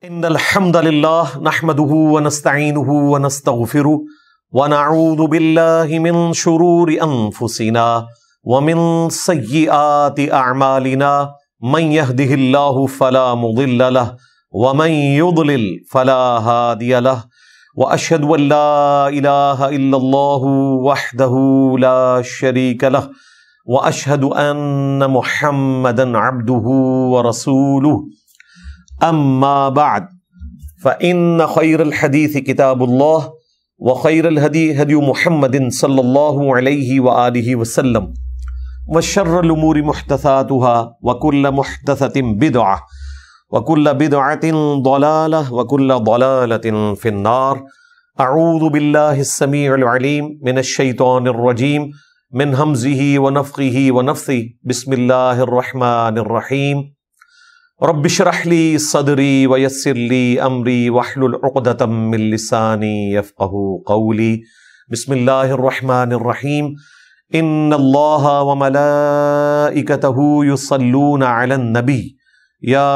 ان الحمد للہ نحمده ونستعینه ونستغفره ونعوذ باللہ من شرور انفسنا ومن سیئات اعمالنا من يهده اللہ فلا مضل له ومن يضلل فلا هادی له واشهد ان لا الہ الا اللہ وحدہ لا شریک له واشهد ان محمدا عبدہ ورسولہ اما بعد فإن خير الحديث كتاب الله وخير الهدي هدي محمد صلى الله عليه وآله وسلم وشر الأمور محدثاتها وكل محدثة بدعة وكل بدعة ضلالة وكل ضلالة في النار. أعوذ بالله السميع العليم من الشيطان الرجيم من همزه ونفخه ونفثه. بسم الله الرحمن الرحيم. رب اشرح لي صدري ويسر لي امري واحلل عقدة من لساني يفقهوا قولي. بسم الله الرحمن الرحيم. ان الله وملائكته يصلون على النبي يا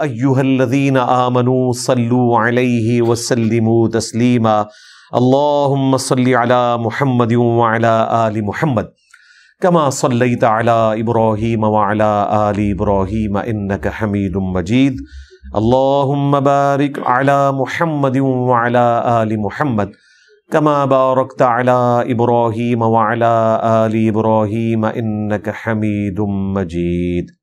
ايها الذين آمنوا صلوا عليه وسلموا تسليما. اللهم صل على محمد وعلى آل محمد كما صليت على إبراهيم وعلى آل إبراهيم إنك حميد مجيد. اللهم بارك على محمد وعلى آل محمد كما باركت على إبراهيم وعلى آل إبراهيم إنك حميد مجيد.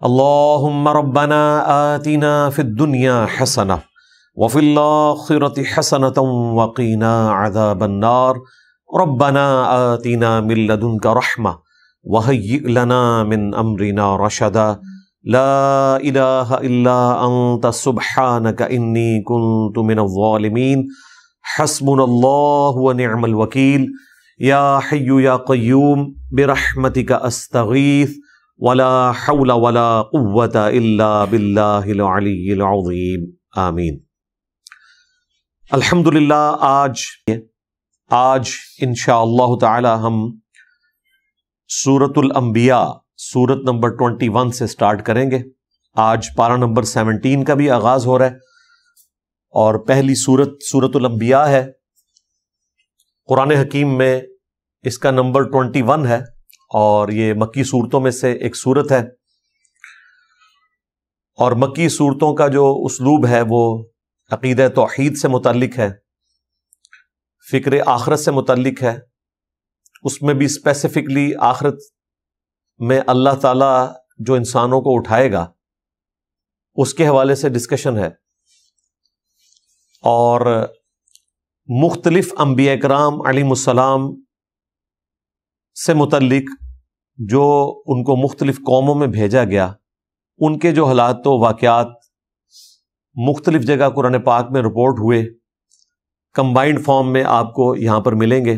اللهم ربنا آتنا في الدنيا حسنة وفي الآخرة حسنة وقنا عذاب النار. ربنا آتنا من لدنك رحمة وهيئ لنا من أمرنا رشدا. لا إله إلا أنت سبحانك إني كنت من الظالمين. حسبنا الله ونعم الوكيل. يا حي يا قيوم برحمتك أستغيث ولا حول ولا قوة إلا بالله العلي العظيم. آمين. الحمدللہ آج انشاءاللہ تعالی ہم سورۃ الانبیاء سورت نمبر 21 سے سٹارٹ کریں گے. آج پارہ نمبر 17 کا بھی آغاز ہو رہا ہے اور پہلی سورت الانبیاء ہے. قرآن حکیم میں اس کا نمبر 21 ہے اور یہ مکی صورتوں میں سے ایک صورت ہے. اور مکی صورتوں کا جو اسلوب ہے وہ عقیدہ توحید سے متعلق ہے، فکر آخرت سے متعلق ہے. اس میں بھی اسپیسیفکلی آخرت میں اللہ تعالیٰ جو انسانوں کو اٹھائے گا اس کے حوالے سے ڈسکشن ہے. اور مختلف انبیاء کرام علیہ السلام سے متعلق جو ان کو مختلف قوموں میں بھیجا گیا، ان کے جو حالات و واقعات مختلف جگہ قرآن پاک میں رپورٹ ہوئے، کمبائنڈ فارم میں آپ کو یہاں پر ملیں گے.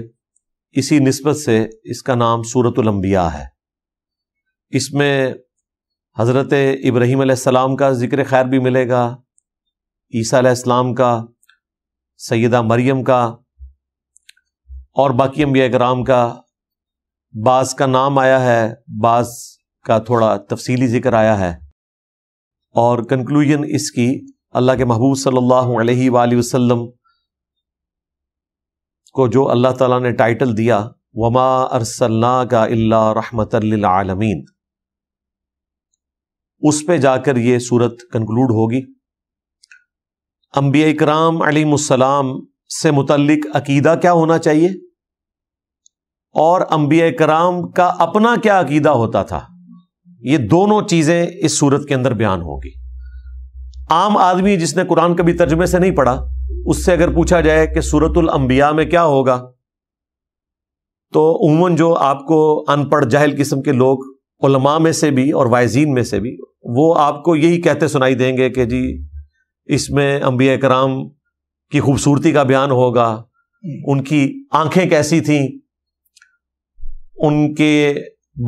اسی نسبت سے اس کا نام سورۃ الانبیاء ہے. اس میں حضرت ابراہیم علیہ السلام کا ذکر خیر بھی ملے گا، عیسیٰ علیہ السلام کا، سیدہ مریم کا اور باقی انبیاء کرام کا. بعض کا نام آیا ہے، بعض کا تھوڑا تفصیلی ذکر آیا ہے. اور کنکلوژن اس کی اللہ کے محبوب صلی اللہ علیہ وآلہ وسلم کو جو اللہ تعالیٰ نے ٹائٹل دیا وما ارسلناک الا رحمۃ للعالمین، اس پہ جا کر یہ سورت کنکلوڈ ہوگی. انبیاء کرام علیہ السلام سے متعلق عقیدہ کیا ہونا چاہیے اور انبیاء کرام کا اپنا کیا عقیدہ ہوتا تھا، یہ دونوں چیزیں اس سورت کے اندر بیان ہوگی. عام آدمی جس نے قرآن کبھی ترجمے سے نہیں پڑھا، اس سے اگر پوچھا جائے کہ سورۃ الانبیاء میں کیا ہوگا تو عموماً جو آپ کو ان پڑھ جاہل قسم کے لوگ علماء میں سے بھی اور واعظین میں سے بھی، وہ آپ کو یہی کہتے سنائی دیں گے کہ جی اس میں انبیاء کرام کی خوبصورتی کا بیان ہوگا، ان کی آنکھیں کیسی تھیں، ان کے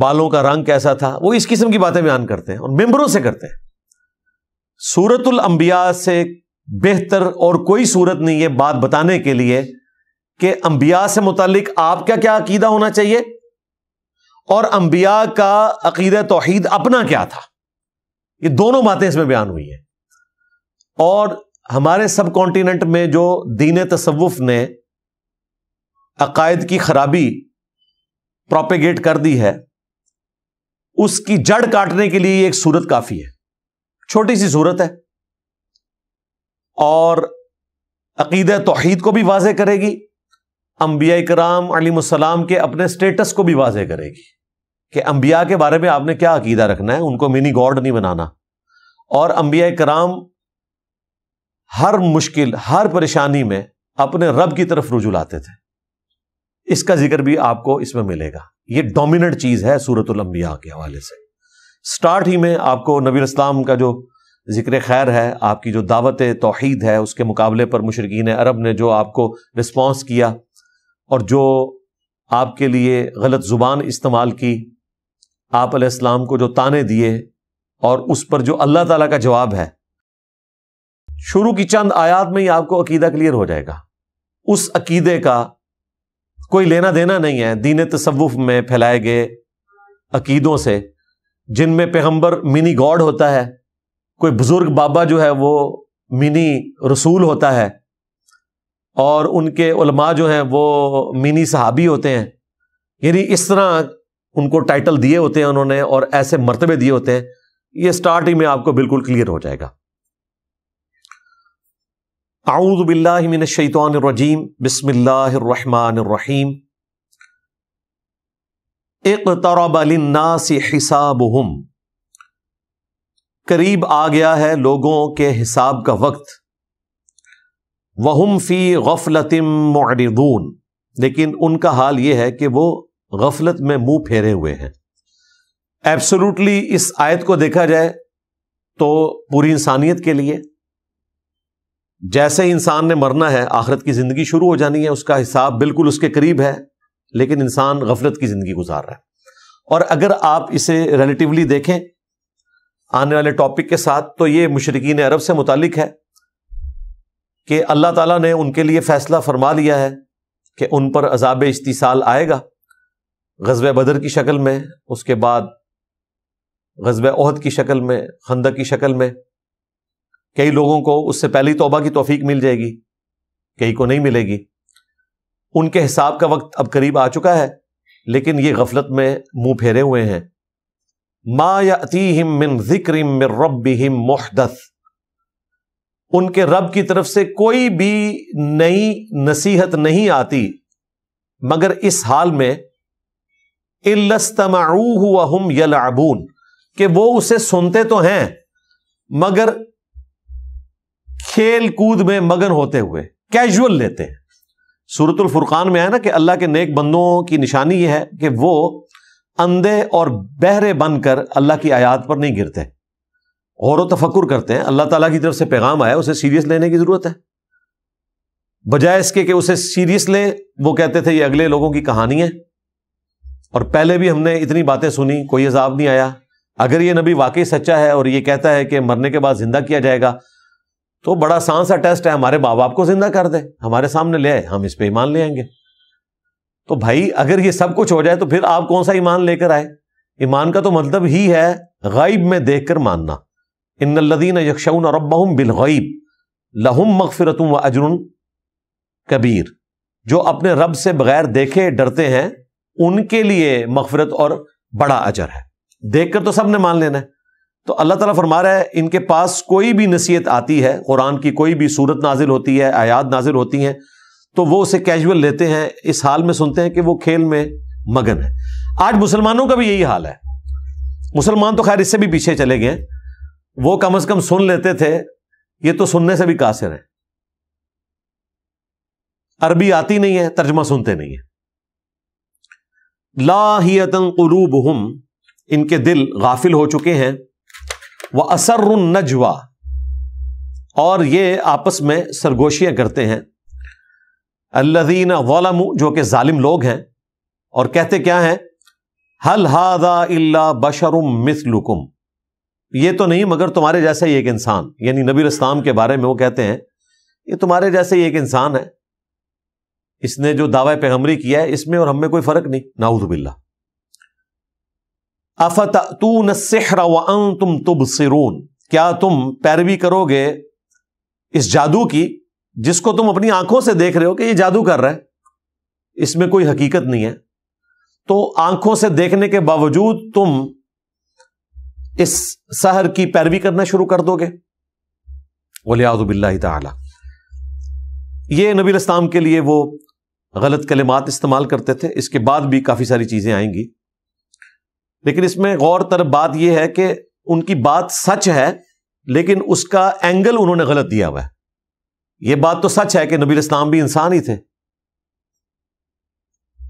بالوں کا رنگ کیسا تھا. وہ اس قسم کی باتیں بیان کرتے ہیں اور ممبروں سے کرتے ہیں. سورۃ الانبیاء سے بہتر اور کوئی صورت نہیں ہے بات بتانے کے لیے کہ انبیاء سے متعلق آپ کا کیا عقیدہ ہونا چاہیے اور انبیاء کا عقیدہ توحید اپنا کیا تھا. یہ دونوں باتیں اس میں بیان ہوئی ہیں. اور ہمارے سب کانٹیننٹ میں جو دین تصوف نے عقائد کی خرابی پروپیگیٹ کر دی ہے، اس کی جڑ کاٹنے کے لیے ایک سورت کافی ہے، چھوٹی سی سورت ہے، اور عقیدہ توحید کو بھی واضح کرے گی، انبیاء کرام علیہم السلام کے اپنے سٹیٹس کو بھی واضح کرے گی کہ انبیاء کے بارے میں آپ نے کیا عقیدہ رکھنا ہے، ان کو منی گاڈ نہیں بنانا، اور انبیاء کرام ہر مشکل، ہر پریشانی میں اپنے رب کی طرف رجوع لاتے تھے۔ اس کا ذکر بھی آپ کو اس میں ملے گا۔ یہ ڈومیننٹ چیز ہے سورۃ الانبیاء کے حوالے سے۔ سٹارٹ ہی میں آپ کو نبی اسلام کا جو ذکر خیر ہے، آپ کی جو دعوت توحید ہے، اس کے مقابلے پر مشرکین عرب نے جو آپ کو رسپانس کیا اور جو آپ کے لیے غلط زبان استعمال کی، آپ علیہ السلام کو جو طعنے دیے، اور اس پر جو اللہ تعالیٰ کا جواب ہے، شروع کی چند آیات میں ہی آپ کو عقیدہ کلیئر ہو جائے گا۔ اس عقیدے کا کوئی لینا دینا نہیں ہے دین تصوف میں پھیلائے گئے عقیدوں سے، جن میں پیغمبر منی گاڈ ہوتا ہے، کوئی بزرگ بابا جو ہے وہ منی رسول ہوتا ہے، اور ان کے علماء جو ہیں وہ منی صحابی ہوتے ہیں، یعنی اس طرح ان کو ٹائٹل دیے ہوتے ہیں انہوں نے، اور ایسے مرتبے دیے ہوتے ہیں۔ یہ سٹارٹ ہی میں آپ کو بالکل کلیئر ہو جائے گا۔ اعوذ باللہ من الشیطان الرجیم، بسم اللہ الرحمن الرحیم۔ اقترب للناس حسابہم، قریب آ گیا ہے لوگوں کے حساب کا وقت، وہم فی غفلۃ معرضون، لیکن ان کا حال یہ ہے کہ وہ غفلت میں منہ پھیرے ہوئے ہیں۔ ایبسولوٹلی اس آیت کو دیکھا جائے تو پوری انسانیت کے لیے، جیسے ہی انسان نے مرنا ہے، آخرت کی زندگی شروع ہو جانی ہے، اس کا حساب بالکل اس کے قریب ہے، لیکن انسان غفلت کی زندگی گزار رہا ہے۔ اور اگر آپ اسے ریلیٹیولی دیکھیں آنے والے ٹاپک کے ساتھ، تو یہ مشرکین عرب سے متعلق ہے کہ اللہ تعالیٰ نے ان کے لیے فیصلہ فرما لیا ہے کہ ان پر عذاب استیصال آئے گا، غزوہ بدر کی شکل میں، اس کے بعد غزوہ احد کی شکل میں، خندق کی شکل میں۔ کئی لوگوں کو اس سے پہلی توبہ کی توفیق مل جائے گی، کئی کو نہیں ملے گی۔ ان کے حساب کا وقت اب قریب آ چکا ہے، لیکن یہ غفلت میں منہ پھیرے ہوئے ہیں۔ ما یأتیہم من ذکر من ربہم محدث، ان کے رب کی طرف سے کوئی بھی نئی نصیحت نہیں آتی مگر اس حال میں الا استمعوہ وہم یلعبون، کہ وہ اسے سنتے تو ہیں مگر کھیل کود میں مگن ہوتے ہوئے، کیجول لیتے ہیں۔ سورۃ الفرقان میں ہے نا کہ اللہ کے نیک بندوں کی نشانی یہ ہے کہ وہ اندھے اور بہرے بن کر اللہ کی آیات پر نہیں گرتے، غور و تفکر کرتے ہیں۔ اللہ تعالیٰ کی طرف سے پیغام آیا، اسے سیریس لینے کی ضرورت ہے، بجائے اس کے کہ اسے سیریس لیں۔ وہ کہتے تھے یہ اگلے لوگوں کی کہانی ہے، اور پہلے بھی ہم نے اتنی باتیں سنی، کوئی عذاب نہیں آیا۔ اگر یہ نبی واقعی سچا ہے اور یہ کہتا ہے کہ مرنے کے بعد زندہ کیا جائے گا، تو بڑا آسان سا ٹیسٹ ہے، ہمارے ماں باپ کو زندہ کر دے، ہمارے سامنے لے آئے، ہم اس پہ ایمان لے آئیں گے۔ تو بھائی اگر یہ سب کچھ ہو جائے تو پھر آپ کون سا ایمان لے کر آئے؟ ایمان کا تو مطلب ہی ہے غیب میں دیکھ کر ماننا۔ ان الذین یخشون ربہم بالغیب لہم مغفرۃ واجر کبیر، جو اپنے رب سے بغیر دیکھے ڈرتے ہیں ان کے لیے مغفرت اور بڑا اجر ہے۔ دیکھ کر تو سب نے مان لینا ہے۔ تو اللہ تعالیٰ فرما رہا ہے ان کے پاس کوئی بھی نصیحت آتی ہے، قرآن کی کوئی بھی صورت نازل ہوتی ہے، آیات نازل ہوتی ہیں، تو وہ اسے کیجول لیتے ہیں، اس حال میں سنتے ہیں کہ وہ کھیل میں مگن ہے۔ آج مسلمانوں کا بھی یہی حال ہے۔ مسلمان تو خیر اس سے بھی پیچھے چلے گئے، وہ کم از کم سن لیتے تھے، یہ تو سننے سے بھی قاصر ہیں۔ عربی آتی نہیں ہے، ترجمہ سنتے نہیں ہیں۔ لاہیۃ قلوبہم، ان کے دل غافل ہو چکے ہیں، وَأَسَرُّ النَّجْوَى، اور یہ آپس میں سرگوشیاں کرتے ہیں، الذین ظلموا، جو کہ ظالم لوگ ہیں، اور کہتے کیا ہیں؟ هَلْ هَذَا إِلَّا بَشَرٌ مِثْلُكُمْ، یہ تو نہیں مگر تمہارے جیسا ہی ایک انسان، یعنی نبی علیہ السلام کے بارے میں وہ کہتے ہیں یہ تمہارے جیسے ہی ایک انسان ہے، اس نے جو دعوی پیغمبری کیا ہے اس میں اور ہم میں کوئی فرق نہیں، نعوذ باللہ۔ افتأتون السحر وانتم تبصرون، کیا تم پیروی کرو گے اس جادو کی جس کو تم اپنی آنکھوں سے دیکھ رہے ہو کہ یہ جادو کر رہا ہے, اس میں کوئی حقیقت نہیں ہے, تو آنکھوں سے دیکھنے کے باوجود تم اس سحر کی پیروی کرنا شروع کر دو گے. وَلِعَوْذُ بِاللَّهِ تعالی. یہ نبی علیہ السلام کے لیے وہ غلط کلمات استعمال کرتے تھے. اس کے بعد بھی کافی ساری چیزیں آئیں گی, لیکن اس میں غور طرف بات یہ ہے کہ ان کی بات سچ ہے لیکن اس کا اینگل انہوں نے غلط دیا ہوا ہے. یہ بات تو سچ ہے کہ نبی علیہ السلام بھی انسان ہی تھے.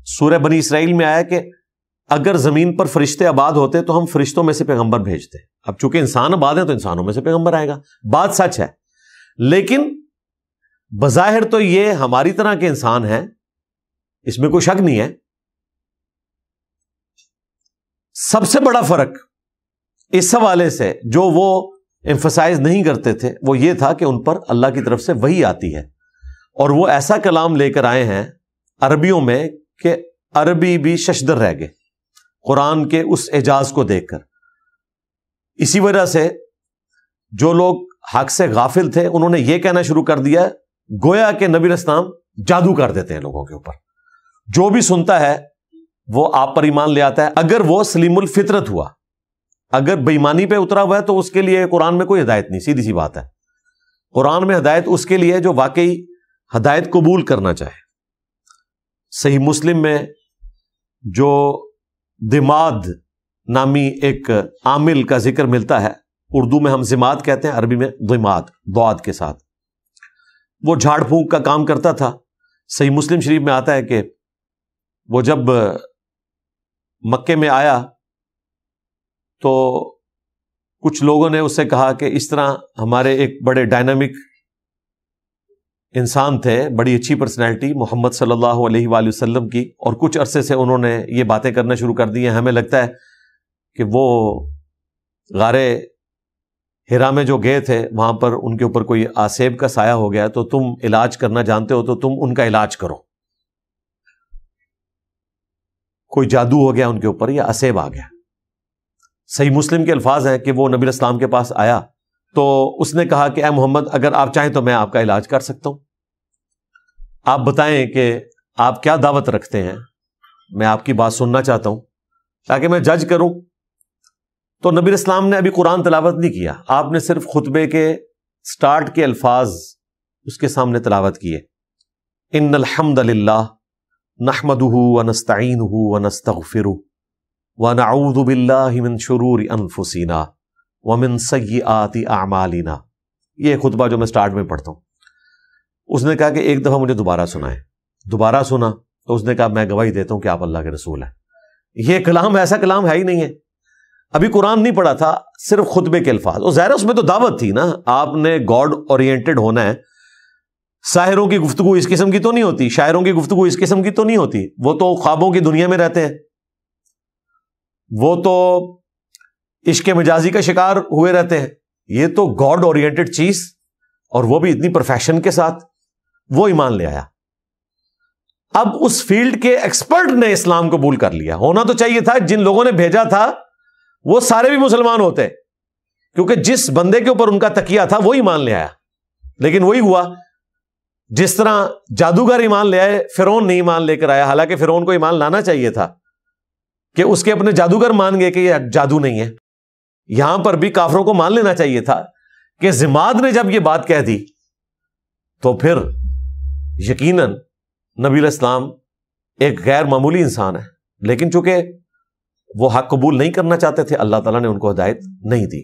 سورہ بنی اسرائیل میں آیا کہ اگر زمین پر فرشتے آباد ہوتے تو ہم فرشتوں میں سے پیغمبر بھیجتے. اب چونکہ انسان آباد ہیں تو انسانوں میں سے پیغمبر آئے گا, بات سچ ہے. لیکن بظاہر تو یہ ہماری طرح کے انسان ہیں, اس میں کوئی شک نہیں ہے. سب سے بڑا فرق اس حوالے سے جو وہ ایمفسائز نہیں کرتے تھے وہ یہ تھا کہ ان پر اللہ کی طرف سے وحی آتی ہے, اور وہ ایسا کلام لے کر آئے ہیں عربیوں میں کہ عربی بھی ششدر رہ گئے قرآن کے اس اعجاز کو دیکھ کر. اسی وجہ سے جو لوگ حق سے غافل تھے انہوں نے یہ کہنا شروع کر دیا گویا کہ نبی علیہ السلام جادو کر دیتے ہیں لوگوں کے اوپر. جو بھی سنتا ہے وہ آپ پر ایمان لے آتا ہے اگر وہ سلیم الفطرت ہوا. اگر بےایمانی پہ اترا ہوا ہے تو اس کے لیے قرآن میں کوئی ہدایت نہیں. سیدھی سی بات ہے, قرآن میں ہدایت اس کے لیے جو واقعی ہدایت قبول کرنا چاہے. صحیح مسلم میں جو دماد نامی ایک عامل کا ذکر ملتا ہے, اردو میں ہم زماد کہتے ہیں, عربی میں دماد ضاد کے ساتھ. وہ جھاڑ پھونک کا کام کرتا تھا. صحیح مسلم شریف میں آتا ہے کہ وہ جب مکے میں آیا تو کچھ لوگوں نے اس سے کہا کہ اس طرح ہمارے ایک بڑے ڈائنامک انسان تھے, بڑی اچھی پرسنالٹی محمد صلی اللہ علیہ وآلہ وسلم کی, اور کچھ عرصے سے انہوں نے یہ باتیں کرنا شروع کر دی ہیں, ہمیں لگتا ہے کہ وہ غار ہرا میں جو گئے تھے وہاں پر ان کے اوپر کوئی آسیب کا سایہ ہو گیا, تو تم علاج کرنا جانتے ہو تو تم ان کا علاج کرو. کوئی جادو ہو گیا ان کے اوپر یا آسیب آ گیا. صحیح مسلم کے الفاظ ہیں کہ وہ نبی علیہ السلام کے پاس آیا تو اس نے کہا کہ اے محمد اگر آپ چاہیں تو میں آپ کا علاج کر سکتا ہوں, آپ بتائیں کہ آپ کیا دعوت رکھتے ہیں, میں آپ کی بات سننا چاہتا ہوں تاکہ میں جج کروں. تو نبی علیہ السلام نے ابھی قرآن تلاوت نہیں کیا, آپ نے صرف خطبے کے سٹارٹ کے الفاظ اس کے سامنے تلاوت کیے. ان الحمد للہ نحمدہ ونستعینہ ونستغفرہ ونعوذ باللہ من شرور انفسنا ومن سیئات اعمالنا. یہ خطبہ جو میں سٹارٹ میں پڑھتا ہوں. اس نے کہا کہ ایک دفعہ مجھے دوبارہ سنائیں. دوبارہ سنا تو اس نے کہا میں گواہی دیتا ہوں کہ آپ اللہ کے رسول ہیں. یہ کلام ایسا کلام ہے ہی نہیں ہے. ابھی قرآن نہیں پڑھا تھا, صرف خطبے کے الفاظ. اور ظاہر اس میں تو دعوت تھی نا, آپ نے گاڈ اورینٹڈ ہونا ہے. ساحروں کی گفتگو اس قسم کی تو نہیں ہوتی, شاعروں کی گفتگو اس قسم کی تو نہیں ہوتی. وہ تو خوابوں کی دنیا میں رہتے ہیں, وہ تو عشق مجازی کا شکار ہوئے رہتے ہیں. یہ تو گاڈ اورینٹڈ چیز, اور وہ بھی اتنی پروفیشن کے ساتھ, وہ ایمان لے آیا. اب اس فیلڈ کے ایکسپرٹ نے اسلام قبول کر لیا. ہونا تو چاہیے تھا جن لوگوں نے بھیجا تھا وہ سارے بھی مسلمان ہوتے, کیونکہ جس بندے کے اوپر ان کا تکیہ تھا وہ ایمان لے آیا. لیکن وہی ہوا جس طرح جادوگر ایمان لے آئے, فرعون نہیں ایمان لے کر آیا. حالانکہ فرعون کو ایمان لانا چاہیے تھا کہ اس کے اپنے جادوگر مان گئے کہ یہ جادو نہیں ہے. یہاں پر بھی کافروں کو مان لینا چاہیے تھا کہ زماد نے جب یہ بات کہہ دی تو پھر یقیناً نبی علیہ السلام ایک غیر معمولی انسان ہے. لیکن چونکہ وہ حق قبول نہیں کرنا چاہتے تھے, اللہ تعالیٰ نے ان کو ہدایت نہیں دی.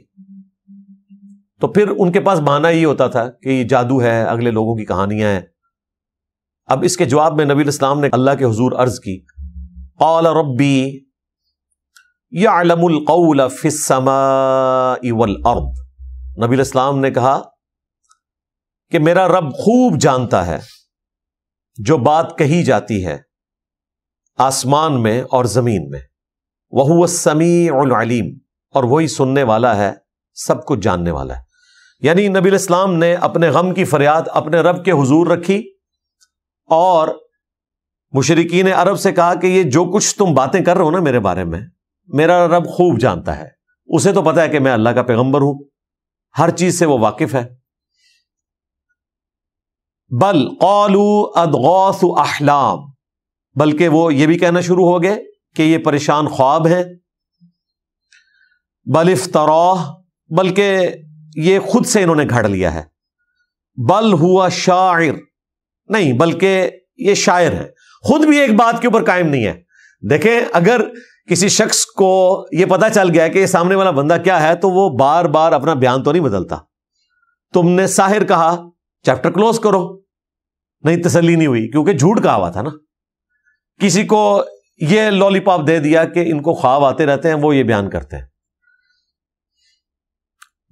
تو پھر ان کے پاس بہانہ یہ ہوتا تھا کہ یہ جادو ہے, اگلے لوگوں کی کہانیاں ہیں. اب اس کے جواب میں نبی علیہ السلام نے اللہ کے حضور عرض کی, قال ربی یعلم القول فی السماء والارض. نبی علیہ السلام نے کہا کہ میرا رب خوب جانتا ہے جو بات کہی جاتی ہے آسمان میں اور زمین میں. وَهُوَ السَّمِيعُ الْعَلِيمُ, اور وہی سننے والا ہے, سب کچھ جاننے والا ہے. یعنی نبی علیہ السلام نے اپنے غم کی فریاد اپنے رب کے حضور رکھی, اور مشرکین عرب سے کہا کہ یہ جو کچھ تم باتیں کر رہے ہو نا میرے بارے میں, میرا رب خوب جانتا ہے. اسے تو پتا ہے کہ میں اللہ کا پیغمبر ہوں, ہر چیز سے وہ واقف ہے. بل قالوا اضغاث احلام، بلکہ وہ یہ بھی کہنا شروع ہو گئے کہ یہ پریشان خواب ہیں. بل افتراہ، بلکہ یہ خود سے انہوں نے گھڑ لیا ہے. بل ہوا شاعر، نہیں بلکہ یہ شاعر ہے. خود بھی ایک بات کے اوپر قائم نہیں ہے. دیکھیں اگر کسی شخص کو یہ پتا چل گیا کہ یہ سامنے والا بندہ کیا ہے تو وہ بار بار اپنا بیان تو نہیں بدلتا. تم نے ساحر کہا، چیپٹر کلوز کرو. نہیں، تسلی نہیں ہوئی کیونکہ جھوٹ کہا ہوا تھا نا. کسی کو یہ لولی پاپ دے دیا کہ ان کو خواب آتے رہتے ہیں، وہ یہ بیان کرتے ہیں.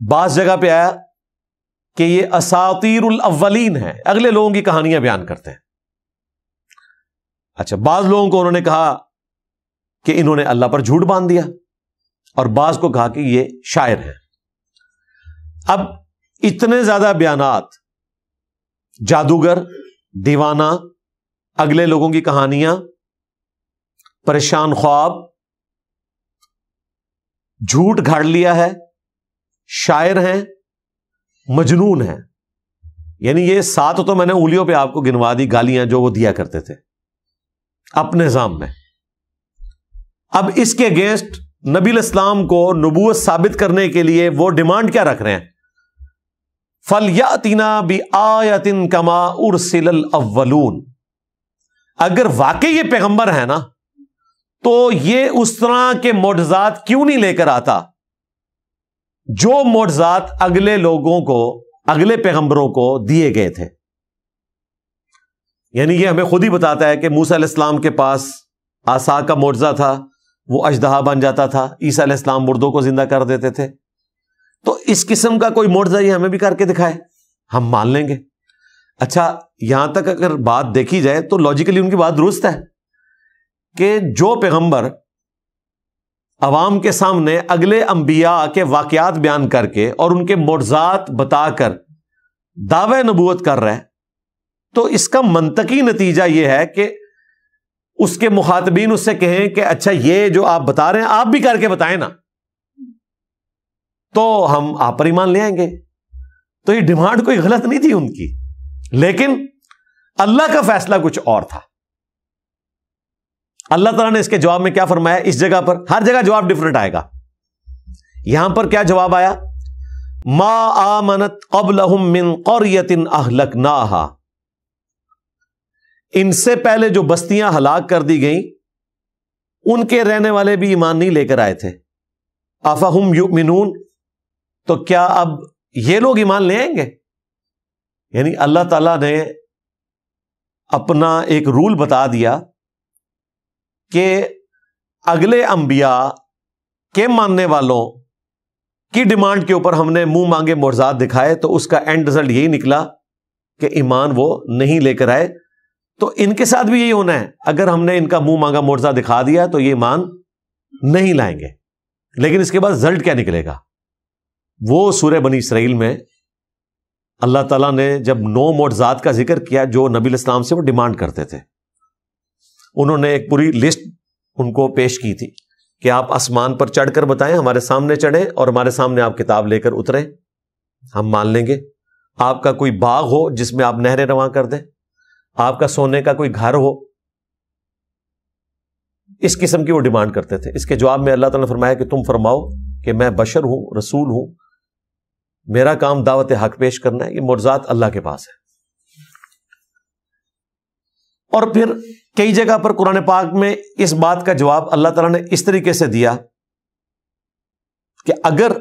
بعض جگہ پہ آیا کہ یہ اساطیر الاولین ہے، اگلے لوگوں کی کہانیاں بیان کرتے ہیں. اچھا، بعض لوگوں کو انہوں نے کہا کہ انہوں نے اللہ پر جھوٹ باندھ دیا، اور بعض کو کہا کہ یہ شاعر ہیں. اب اتنے زیادہ بیانات، جادوگر، دیوانہ، اگلے لوگوں کی کہانیاں، پریشان خواب، جھوٹ گھاڑ لیا ہے، شاعر ہیں، مجنون ہیں. یعنی یہ 7 تو میں نے انگلیوں پہ آپ کو گنوا دی گالیاں جو وہ دیا کرتے تھے اپنے نظام میں. اب اس کے اگینسٹ نبی الاسلام کو نبوت ثابت کرنے کے لیے وہ ڈیمانڈ کیا رکھ رہے ہیں؟ فَلْيَأْتِنَا بِآیَةٍ كَمَا أُرْسِلَ الْأَوَّلُونَ. اگر واقعی یہ پیغمبر ہے نا تو یہ اس طرح کے معجزات کیوں نہیں لے کر آتا جو معجزات اگلے لوگوں کو، اگلے پیغمبروں کو دیے گئے تھے. یعنی یہ ہمیں خود ہی بتاتا ہے کہ موسیٰ علیہ السلام کے پاس عصا کا معجزہ تھا، وہ اژدہا بن جاتا تھا. عیسیٰ علیہ السلام مردوں کو زندہ کر دیتے تھے. تو اس قسم کا کوئی معجزہ یہ ہمیں بھی کر کے دکھائے، ہم مان لیں گے. اچھا، یہاں تک اگر بات دیکھی جائے تو لاجیکلی ان کی بات درست ہے کہ جو پیغمبر عوام کے سامنے اگلے انبیاء کے واقعات بیان کر کے اور ان کے معجزات بتا کر دعوی نبوت کر رہا ہے، تو اس کا منطقی نتیجہ یہ ہے کہ اس کے مخاطبین اس سے کہیں کہ اچھا یہ جو آپ بتا رہے ہیں آپ بھی کر کے بتائیں نا، تو ہم آپ پر ایمان لے آئیں گے. تو یہ ڈیمانڈ کوئی غلط نہیں تھی ان کی، لیکن اللہ کا فیصلہ کچھ اور تھا. اللہ تعالیٰ نے اس کے جواب میں کیا فرمایا؟ اس جگہ پر ہر جگہ جواب ڈفرنٹ آئے گا. یہاں پر کیا جواب آیا؟ ما آمنت قبلہم من قریۃ اہلکناہا. ان سے پہلے جو بستیاں ہلاک کر دی گئیں ان کے رہنے والے بھی ایمان نہیں لے کر آئے تھے. افہم یؤمنون، تو کیا اب یہ لوگ ایمان لے آئیں گے؟ یعنی اللہ تعالیٰ نے اپنا ایک رول بتا دیا کہ اگلے انبیاء کے ماننے والوں کی ڈیمانڈ کے اوپر ہم نے منہ مانگے معجزات دکھائے، تو اس کا اینڈ رزلٹ یہی نکلا کہ ایمان وہ نہیں لے کر آئے. تو ان کے ساتھ بھی یہی ہونا ہے، اگر ہم نے ان کا منہ مانگا معجزہ دکھا دیا تو یہ ایمان نہیں لائیں گے. لیکن اس کے بعد رزلٹ کیا نکلے گا؟ وہ سورہ بنی اسرائیل میں اللہ تعالیٰ نے جب 9 معجزات کا ذکر کیا جو نبی علیہ السلام سے وہ ڈیمانڈ کرتے تھے، انہوں نے ایک پوری لسٹ ان کو پیش کی تھی کہ آپ آسمان پر چڑھ کر بتائیں، ہمارے سامنے چڑھیں اور ہمارے سامنے آپ کتاب لے کر اتریں، ہم مان لیں گے. آپ کا کوئی باغ ہو جس میں آپ نہریں رواں کر دیں، آپ کا سونے کا کوئی گھر ہو، اس قسم کی وہ ڈیمانڈ کرتے تھے. اس کے جواب میں اللہ تعالیٰ نے فرمایا کہ تم فرماؤ کہ میں بشر ہوں، رسول ہوں، میرا کام دعوت حق پیش کرنا ہے، یہ معجزات اللہ کے پاس ہے. اور پھر کئی جگہ پر قرآن پاک میں اس بات کا جواب اللہ تعالیٰ نے اس طریقے سے دیا کہ اگر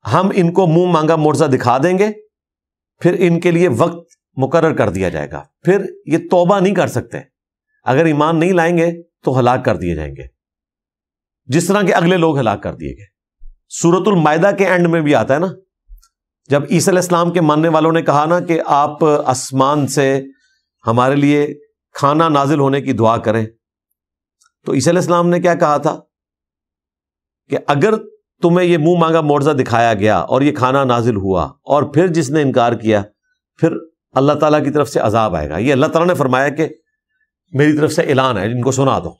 ہم ان کو منہ مانگا معجزہ دکھا دیں گے پھر ان کے لیے وقت مقرر کر دیا جائے گا، پھر یہ توبہ نہیں کر سکتے، اگر ایمان نہیں لائیں گے تو ہلاک کر دیے جائیں گے، جس طرح کے اگلے لوگ ہلاک کر دیے گئے. سورۃ المائدہ کے اینڈ میں بھی آتا ہے نا، جب عیسیٰ علیہ السلام کے ماننے والوں نے کہا نا کہ آپ آسمان سے ہمارے لیے کھانا نازل ہونے کی دعا کریں، تو عیسیٰ علیہ السلام نے کیا کہا تھا کہ اگر تمہیں یہ منہ مانگا معجزہ دکھایا گیا اور یہ کھانا نازل ہوا اور پھر جس نے انکار کیا پھر اللہ تعالیٰ کی طرف سے عذاب آئے گا. یہ اللہ تعالیٰ نے فرمایا کہ میری طرف سے اعلان ہے، ان کو سنا دو.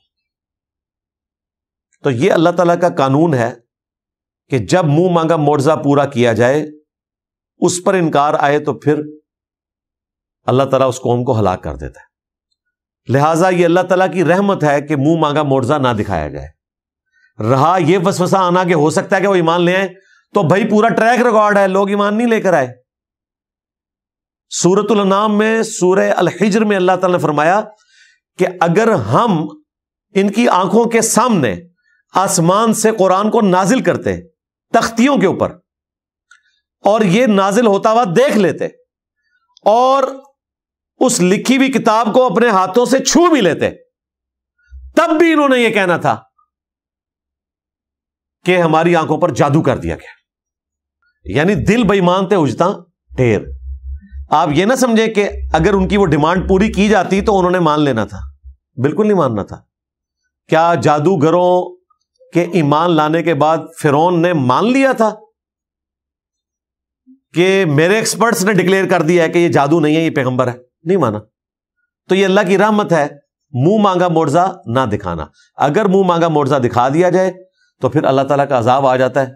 تو یہ اللہ تعالیٰ کا قانون ہے کہ جب منہ مانگا معجزہ پورا کیا جائے، اس پر انکار آئے تو پھر اللہ تعالیٰ اس قوم کو ہلاک کر دیتا ہے۔ لہٰذا یہ اللہ تعالیٰ کی رحمت ہے کہ منہ مانگا معجزہ نہ دکھایا جائے۔ رہا یہ وسوسہ آنا کہ ہو سکتا ہے کہ وہ ایمان لے آئیں، تو بھائی پورا ٹریک ریکارڈ ہے، لوگ ایمان نہیں لے کر آئے۔ سورۃ الانعام میں، سورہ الحجر میں اللہ تعالیٰ نے فرمایا کہ اگر ہم ان کی آنکھوں کے سامنے آسمان سے قرآن کو نازل کرتے تختیوں کے اوپر، اور یہ نازل ہوتا ہوا دیکھ لیتے، اور اس لکھی ہوئی کتاب کو اپنے ہاتھوں سے چھو بھی لیتے، تب بھی انہوں نے یہ کہنا تھا کہ ہماری آنکھوں پر جادو کر دیا گیا۔ یعنی دل بے ایمان تھے اجتا ڈھیر۔ آپ یہ نہ سمجھیں کہ اگر ان کی وہ ڈیمانڈ پوری کی جاتی تو انہوں نے مان لینا تھا، بالکل نہیں ماننا تھا۔ کیا جادوگروں کے ایمان لانے کے بعد فرعون نے مان لیا تھا کہ میرے ایکسپرٹس نے ڈکلیئر کر دیا ہے کہ یہ جادو نہیں ہے، یہ پیغمبر ہے؟ نہیں مانا۔ تو یہ اللہ کی رحمت ہے، منہ مانگا معجزہ نہ دکھانا۔ اگر منہ مانگا معجزہ دکھا دیا جائے تو پھر اللہ تعالیٰ کا عذاب آ جاتا ہے،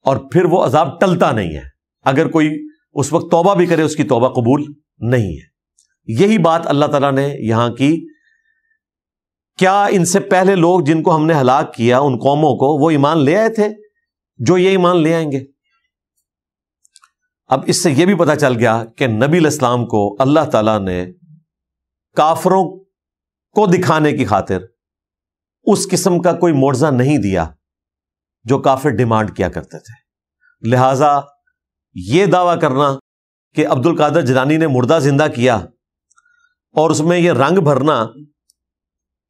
اور پھر وہ عذاب ٹلتا نہیں ہے۔ اگر کوئی اس وقت توبہ بھی کرے، اس کی توبہ قبول نہیں ہے۔ یہی بات اللہ تعالیٰ نے یہاں کی۔ کیا ان سے پہلے لوگ جن کو ہم نے ہلاک کیا، ان قوموں کو، وہ ایمان لے آئے تھے جو یہ ایمان لے آئیں گے؟ اب اس سے یہ بھی پتہ چل گیا کہ نبی علیہ السلام کو اللہ تعالیٰ نے کافروں کو دکھانے کی خاطر اس قسم کا کوئی معجزہ نہیں دیا جو کافر ڈیمانڈ کیا کرتے تھے۔ لہذا یہ دعویٰ کرنا کہ عبد القادر جیلانی نے مردہ زندہ کیا، اور اس میں یہ رنگ بھرنا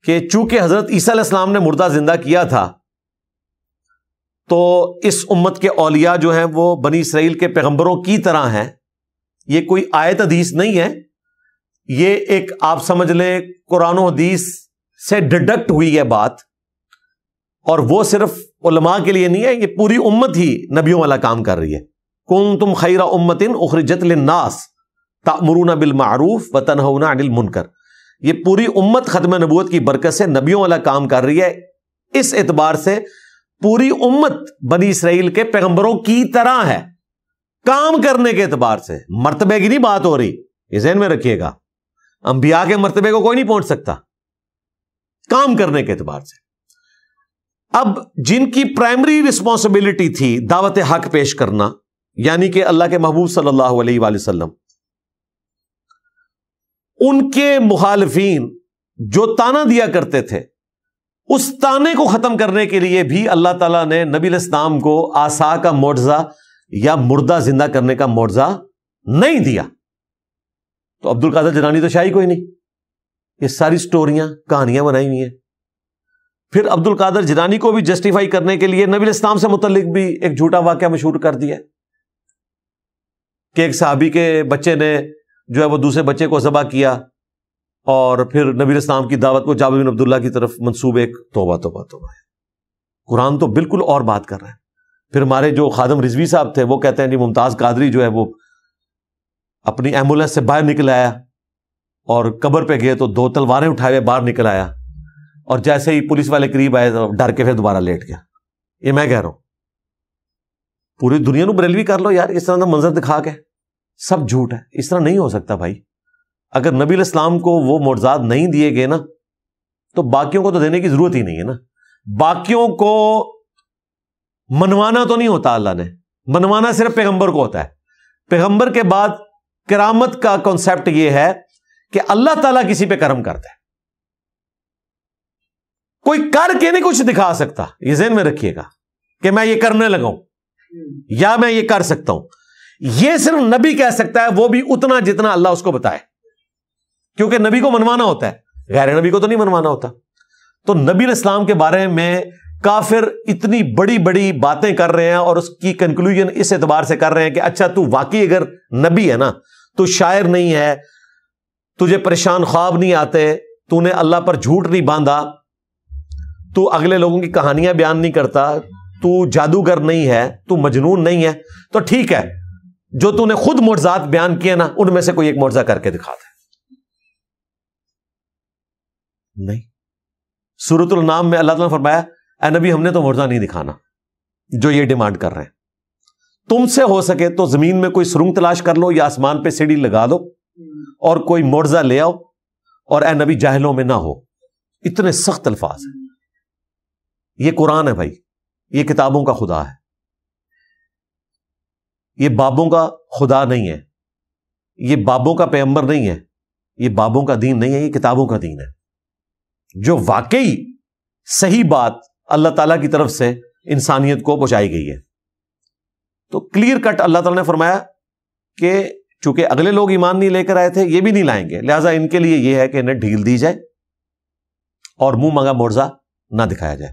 کہ چونکہ حضرت عیسیٰ علیہ السلام نے مردہ زندہ کیا تھا تو اس امت کے اولیاء جو ہیں وہ بنی اسرائیل کے پیغمبروں کی طرح ہیں، یہ کوئی آیت حدیث نہیں ہے، یہ ایک آپ سمجھ لیں قرآن و حدیث سے ڈڈکٹ ہوئی ہے بات، اور وہ صرف علماء کے لیے نہیں ہے، یہ پوری امت ہی نبیوں والا کام کر رہی ہے۔ کنتم خیر امت اخرجت للناس تأمرون بالمعروف وتنہون عن المنکر۔ یہ پوری امت ختم نبوت کی برکت سے نبیوں والا کام کر رہی ہے۔ اس اعتبار سے پوری امت بنی اسرائیل کے پیغمبروں کی طرح ہے، کام کرنے کے اعتبار سے۔ مرتبے کی نہیں بات ہو رہی، یہ ذہن میں رکھیے گا۔ انبیاء کے مرتبے کو کوئی نہیں پہنچ سکتا، کام کرنے کے اعتبار سے۔ اب جن کی پرائمری رسپانسبلٹی تھی دعوت حق پیش کرنا، یعنی کہ اللہ کے محبوب صلی اللہ علیہ وآلہ وسلم، ان کے مخالفین جو تانا دیا کرتے تھے، اس تانے کو ختم کرنے کے لیے بھی اللہ تعالیٰ نے نبی علیہ السلام کو عصا کا معجزہ یا مردہ زندہ کرنے کا معجزہ نہیں دیا۔ تو عبد القادر جیلانی تو شاہی کوئی نہیں، یہ ساری سٹوریاں، کہانیاں بنائی ہوئی ہیں۔ پھر عبد القادر جیلانی کو بھی جسٹیفائی کرنے کے لیے نبی علیہ السلام سے متعلق بھی ایک جھوٹا واقعہ مشہور کر دیا کہ ایک صحابی کے بچے نے جو ہے وہ دوسرے بچے کو ذبح کیا، اور پھر نبی علیہ السلام کی دعوت کو جابر بن عبداللہ کی طرف منسوب ایک توبہ توبہ توبہ ہے۔ قرآن تو بالکل اور بات کر رہا ہے۔ پھر ہمارے جو خادم رضوی صاحب تھے وہ کہتے ہیں جی ممتاز قادری جو ہے وہ اپنی ایمبولینس سے باہر نکل آیا، اور قبر پہ گئے تو 2 تلواریں اٹھائے ہوئے باہر نکل آیا، اور جیسے ہی پولیس والے قریب آئے تو ڈر کے پھر دوبارہ لیٹ گیا۔ یہ میں کہہ رہا ہوں، پوری دنیا نو بریلوی کر لو یار، اس طرح کا منظر دکھا کے سب جھوٹ ہے۔ اس طرح نہیں ہو سکتا بھائی۔ اگر نبی علیہ السلام کو وہ معجزات نہیں دیے گئے نا تو باقیوں کو تو دینے کی ضرورت ہی نہیں ہے نا۔ باقیوں کو منوانا تو نہیں ہوتا، اللہ نے منوانا صرف پیغمبر کو ہوتا ہے۔ پیغمبر کے بعد کرامت کا کانسیپٹ یہ ہے کہ اللہ تعالیٰ کسی پہ کرم کرتا ہے، کوئی کر کے نہیں کچھ دکھا سکتا۔ یہ ذہن میں رکھیے گا کہ میں یہ کرنے لگا ہوں یا میں یہ کر سکتا ہوں، یہ صرف نبی کہہ سکتا ہے، وہ بھی اتنا جتنا اللہ اس کو بتائے، کیونکہ نبی کو منوانا ہوتا ہے، غیر نبی کو تو نہیں منوانا ہوتا۔ تو نبی علیہ السلام کے بارے میں کافر اتنی بڑی بڑی باتیں کر رہے ہیں، اور اس کی کنکلوژن اس اعتبار سے کر رہے ہیں کہ اچھا تو واقعی اگر نبی ہے نا، تو شاعر نہیں ہے، تجھے پریشان خواب نہیں آتے، تو نے اللہ پر جھوٹ نہیں باندھا، تو اگلے لوگوں کی کہانیاں بیان نہیں کرتا، تو جادوگر نہیں ہے، تو مجنون نہیں ہے، تو ٹھیک ہے جو تو نے خود معجزات بیان کیے نا ان میں سے کوئی ایک معجزہ کر کے دکھا دے۔ نہیں، سورۃ الانعام میں اللہ تعالیٰ نے فرمایا اے نبی ہم نے تو معجزہ نہیں دکھانا جو یہ ڈیمانڈ کر رہے ہیں، تم سے ہو سکے تو زمین میں کوئی سرنگ تلاش کر لو یا آسمان پہ سیڑھی لگا دو، اور کوئی معجزہ لے آؤ اور اے نبی جاہلوں میں نہ ہو. اتنے سخت الفاظ ہیں. یہ قرآن ہے بھائی, یہ کتابوں کا خدا ہے, یہ بابوں کا خدا نہیں ہے, یہ بابوں کا پیغمبر نہیں ہے, یہ بابوں کا دین نہیں ہے, یہ کتابوں کا دین ہے جو واقعی صحیح بات اللہ تعالیٰ کی طرف سے انسانیت کو پہنچائی گئی ہے. تو کلیئر کٹ اللہ تعالیٰ نے فرمایا کہ چونکہ اگلے لوگ ایمان نہیں لے کر آئے تھے, یہ بھی نہیں لائیں گے, لہٰذا ان کے لیے یہ ہے کہ انہیں ڈھیل دی جائے اور منہ مانگا معجزہ نہ دکھایا جائے.